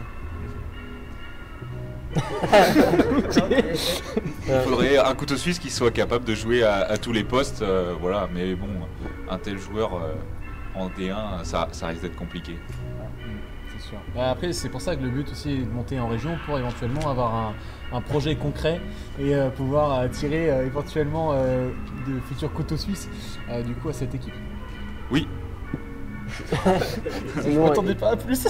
Il faudrait un couteau suisse qui soit capable de jouer à tous les postes, voilà. Mais bon, un tel joueur en D1, ça risque d'être compliqué. C'est sûr. Après, c'est pour ça que le but aussi est de monter en région pour éventuellement avoir un projet concret et pouvoir attirer éventuellement de futurs couteaux suisses du coup à cette équipe. Oui. Je ne m'attendais pas à plus.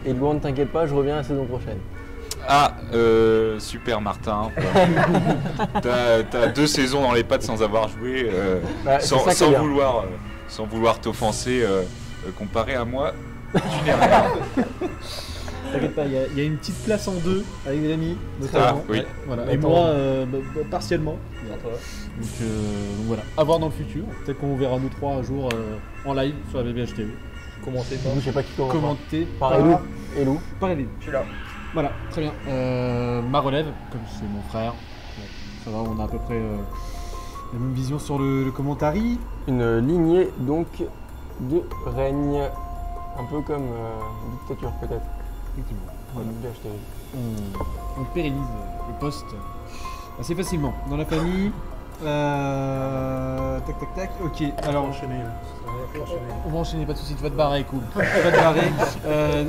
Et Louan, ne t'inquiète pas, je reviens la saison prochaine. Ah, super Martin. T'as 2 saisons dans les pattes sans avoir joué, sans sans vouloir t'offenser, comparé à moi, tu n'es rien. T'inquiète pas, il y a une petite place en deux avec Rémi, notamment. oui. Ouais, voilà. Et moi, partiellement. Donc voilà, à voir dans le futur. Peut-être qu'on verra nous trois un jour en live sur la BBH TV. Commenté Du coup, je sais pas qui commence. Commenté Par Elou. Elou. par Elou. Je suis là. Voilà, très bien. Ma relève, comme c'est mon frère, ça va, on a à peu près la même vision sur le commentary. Une lignée donc de règne, un peu comme dictature peut-être. Effectivement. Voilà. BBH TV. On pérennise le poste assez facilement. Dans la famille, tac tac tac, ok. Alors, on va enchaîner, pas de soucis, tu vas te barrer, cool. Tu vas te barrer.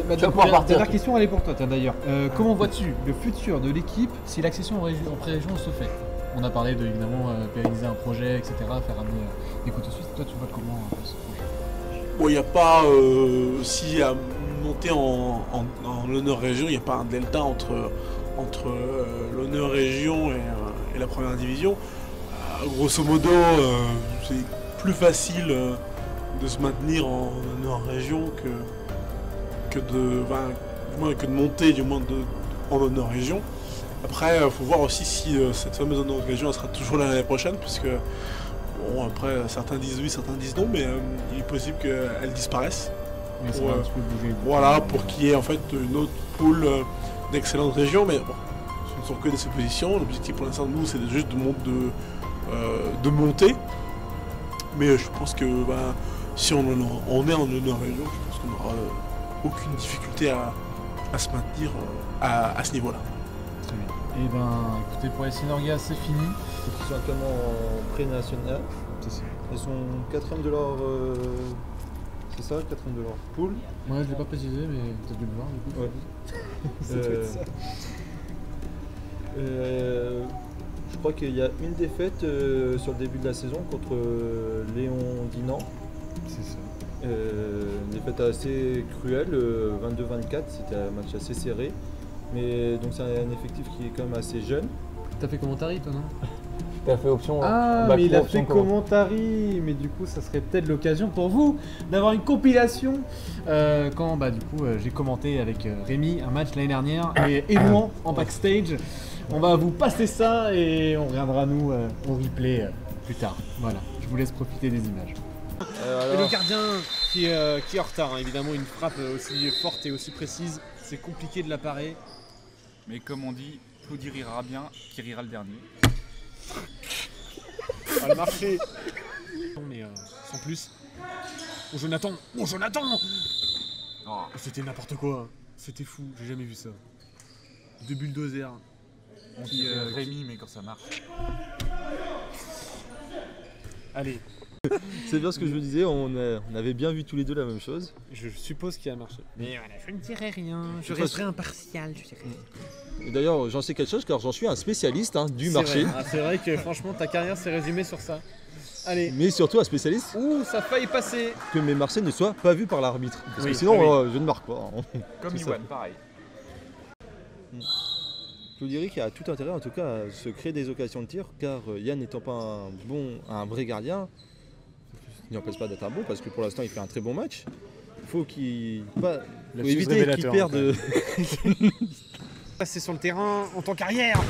La dernière question, elle est pour toi, tiens, d'ailleurs. Comment vois-tu le futur de l'équipe si l'accession en pré-région se fait? On a parlé de, évidemment, pérenniser un projet, etc., faire amener des couteaux suisses. Toi, tu vois comment ce projet? Bon, il n'y a pas, si à monter en l'honneur région, il n'y a pas un delta entre l'honneur région et la première division. Grosso modo, c'est plus facile de se maintenir en honneur région que de monter du moins en honneur région. Après, il faut voir aussi si cette fameuse honneur région elle sera toujours là l'année prochaine, puisque bon, après certains disent oui, certains disent non, mais il est possible qu'elle disparaisse. Mais ça va un petit peu bouger. Voilà, pour qu'il y ait en fait une autre poule d'excellentes régions, mais bon, ce ne sont que des suppositions. L'objectif pour l'instant de nous, c'est juste de monter. Mais je pense que si on est en honneur région, je pense qu'on n'aura aucune difficulté à se maintenir à ce niveau-là. Très bien. Et écoutez, pour les Synorgas, c'est fini. Ils sont actuellement en pré-national. C'est ça. Ils sont 4e de leur. C'est ça, 4e de leur poule. Ouais, je l'ai pas précisé, mais t'as dû le voir du coup. Ouais. Ça doit être ça. Je crois qu'il y a une défaite sur le début de la saison contre Léon Dinan. C'est ça. Une défaite assez cruelle, 22-24, c'était un match assez serré. Mais donc c'est un effectif qui est quand même assez jeune. T'as fait commentary toi, non? T'as fait option. Ah, mais il a fait commentary. Mais du coup, ça serait peut-être l'occasion pour vous d'avoir une compilation. Quand du coup, j'ai commenté avec Rémi un match l'année dernière et Élouan en backstage. On va vous passer ça et on reviendra nous au replay plus tard. Voilà, je vous laisse profiter des images. Et le gardien qui est en retard, hein. Évidemment, une frappe aussi forte et aussi précise, c'est compliqué de la parer. Mais comme on dit, Claudie rira bien, qui rira le dernier. Ça a marché. Mais sans plus. Oh Jonathan! Oh Jonathan! Oh, c'était n'importe quoi. C'était fou, j'ai jamais vu ça. Deux bulldozers. On dit Rémi, mais quand ça marche. Allez. C'est bien ce que je vous disais, on avait bien vu tous les deux la même chose. Je suppose qu'il a marché. Mais voilà, je ne dirai rien. Je resterai impartial, je dirai rien. Et d'ailleurs, j'en sais quelque chose car j'en suis un spécialiste du marché. C'est vrai que franchement, ta carrière s'est résumée sur ça. Allez. Mais surtout un spécialiste. Ouh, ça a failli passer. Que mes Marseillais ne soient pas vus par l'arbitre. Parce que sinon, je ne marque pas. Comme Iwan, pareil. Claude qui a tout intérêt en tout cas à se créer des occasions de tir car Yann n'étant pas un vrai gardien, il n'empêche pas d'être un bon parce que pour l'instant il fait un très bon match. Il faut éviter qu'il perde. Passer sur le terrain en tant qu'arrière.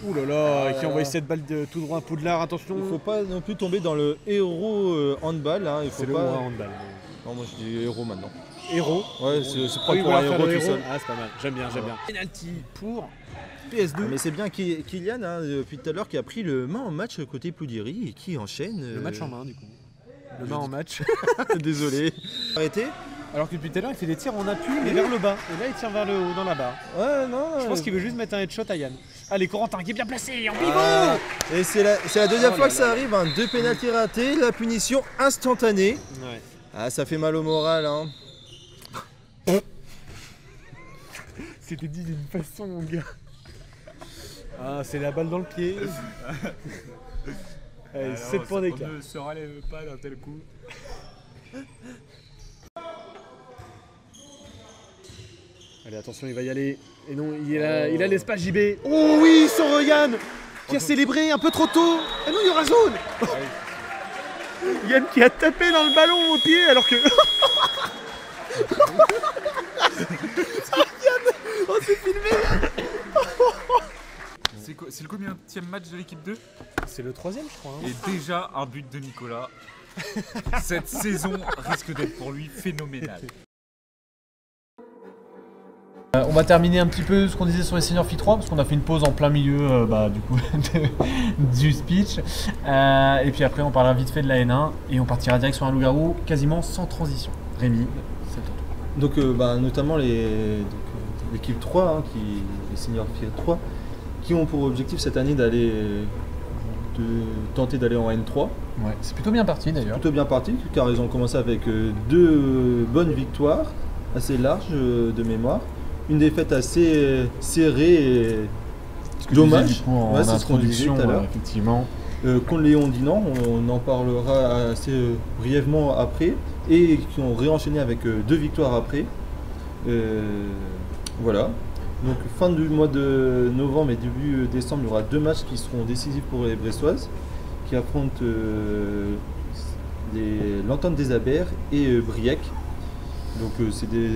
Ouh là là, qui a envoyé cette balle tout droit à Poudlard, attention. Il ne faut pas non plus tomber dans le héros handball. Hein. C'est le handball. Non, moi je dis héros maintenant. Héros. Ouais, c'est propre pour un héros tout seul. Ah, c'est pas mal, j'aime bien. Penalty pour PS2. Ah, mais c'est bien Kylian, depuis tout à l'heure, qui a pris le main en match côté Ploudiri et qui enchaîne. Le match en main, du coup. Le main en match. Désolé. Arrêtez. Alors que depuis tout à l'heure, il fait des tirs en appui, mais vers le bas. Et là, il tire vers le haut, dans la barre. Ouais, non. Je pense qu'il veut juste mettre un headshot à Yann. Allez, Corentin, qui est bien placé, en pivot. Et c'est la deuxième fois que ça arrive. Deux pénaltys ratés, la punition instantanée. Ouais. Ah, ça fait mal au moral, hein. C'était dit d'une façon, mon gars. Ah, c'est la balle dans le pied. Allez, 7 points d'écart. On ne se relève pas d'un tel coup. Allez, attention, il va y aller. Et non, il a l'espace JB. Oh oui, sur Yann qui a célébré un peu trop tôt. Et non, il y aura zone. Yann qui a tapé dans le ballon au pied alors que... Yann, oh c'est filmé. C'est le combienième match de l'équipe 2? C'est le 3e je crois. Hein. Et déjà un but de Nicolas. Cette saison risque d'être pour lui phénoménale. On va terminer un petit peu ce qu'on disait sur les seniors Fi 3 parce qu'on a fait une pause en plein milieu du coup du speech. Et puis après on parlera vite fait de la N1 et on partira direct sur un loup-garou quasiment sans transition. Rémi, c'est ton tour. Donc notamment l'équipe 3, hein, les seniors Fi 3, qui ont pour objectif cette année de tenter d'aller en N3. Ouais, c'est plutôt bien parti d'ailleurs. Plutôt bien parti car ils ont commencé avec 2 bonnes victoires assez larges de mémoire. Une défaite assez serrée et dommage. Du coup, en c'est ce qu'on disait tout à l'heure. Effectivement. Contre Léon Dinan, on en parlera assez brièvement après, et qui ont réenchaîné avec 2 victoires après. Voilà. Donc fin du mois de novembre et début décembre, il y aura 2 matchs qui seront décisifs pour les Brestoises, qui affrontent l'Entente des Abers et Briec. Donc c'est des...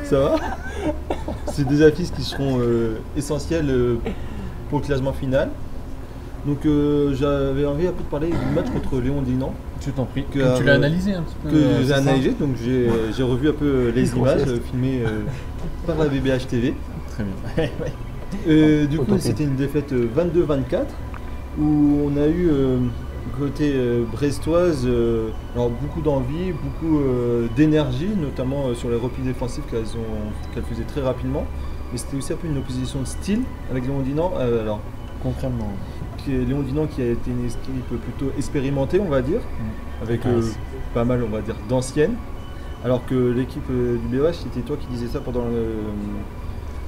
Ça va? C'est des affiches qui seront essentielles pour le classement final. Donc j'avais envie un peu de parler du match contre Léon Dinan. Je t'en prie. Tu l'as analysé un petit peu. Que j'ai analysé, donc j'ai revu un peu les images filmées par la BBH TV. Très bien. Du coup c'était une défaite 22-24 où on a eu côté brestoise, alors beaucoup d'envie, beaucoup d'énergie, notamment sur les replis défensifs qu'elles faisaient très rapidement. Mais c'était aussi un peu une opposition de style avec Léon Dinan. Alors concrètement, Léon Dinan qui a été une équipe plutôt expérimentée, on va dire, avec pas mal, on va dire, d'anciennes. Alors que l'équipe du BOH, c'était toi qui disais ça pendant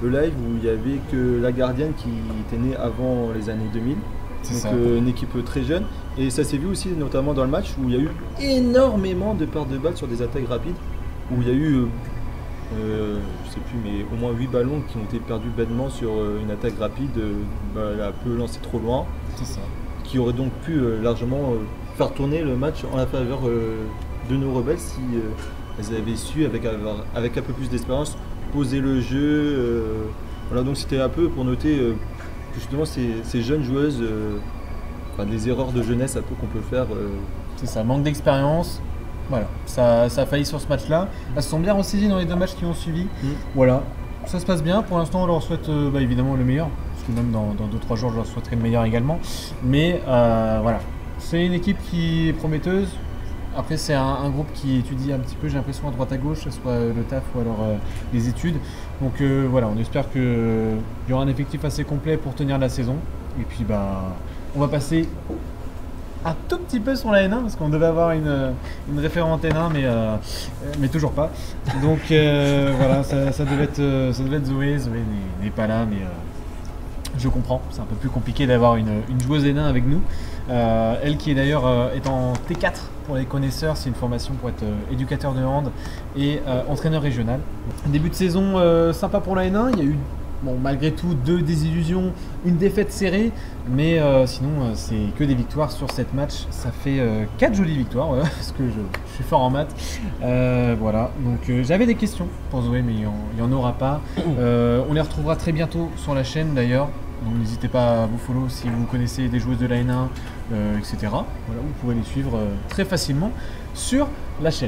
le live, où il y avait que la gardienne qui était née avant les années 2000. Donc une équipe très jeune, et ça s'est vu aussi notamment dans le match où il y a eu énormément de pertes de balles sur des attaques rapides, où il y a eu je sais plus, mais au moins 8 ballons qui ont été perdus bêtement sur une attaque rapide, un peu lancée trop loin, qui aurait donc pu largement faire tourner le match en la faveur de nos rebelles si elles avaient su, avec un peu plus d'expérience, poser le jeu. Voilà, donc c'était un peu pour noter justement ces jeunes joueuses, des erreurs de jeunesse un peu qu'on peut faire. C'est ça, manque d'expérience. Voilà, ça a failli sur ce match-là. Elles se sont bien ressaisies dans les 2 matchs qui ont suivi. Voilà, ça se passe bien. Pour l'instant, on leur souhaite évidemment le meilleur. Parce que même dans 2-3 jours, je leur souhaiterai le meilleur également. Mais voilà, c'est une équipe qui est prometteuse. Après, c'est un groupe qui étudie un petit peu, j'ai l'impression, à droite à gauche, que ce soit le taf ou alors les études. Donc voilà, on espère qu'il y aura un effectif assez complet pour tenir la saison. Et puis, on va passer un tout petit peu sur la N1 parce qu'on devait avoir une référente N1 mais toujours pas. Donc voilà, ça devait être Zoé. Zoé n'est pas là, mais je comprends. C'est un peu plus compliqué d'avoir une joueuse N1 avec nous. Elle qui est d'ailleurs est en T4 pour les connaisseurs, c'est une formation pour être éducateur de hand et entraîneur régional. Début de saison sympa pour la N1, il y a eu malgré tout 2 désillusions, une défaite serrée, mais sinon c'est que des victoires sur 7 matchs, ça fait 4 jolies victoires, parce que je suis fort en maths. Voilà, donc j'avais des questions pour Zoé, mais il n'y en aura pas. On les retrouvera très bientôt sur la chaîne d'ailleurs. Donc n'hésitez pas à vous follow si vous connaissez des joueuses de la N1, etc. Voilà, vous pouvez les suivre très facilement sur la chaîne.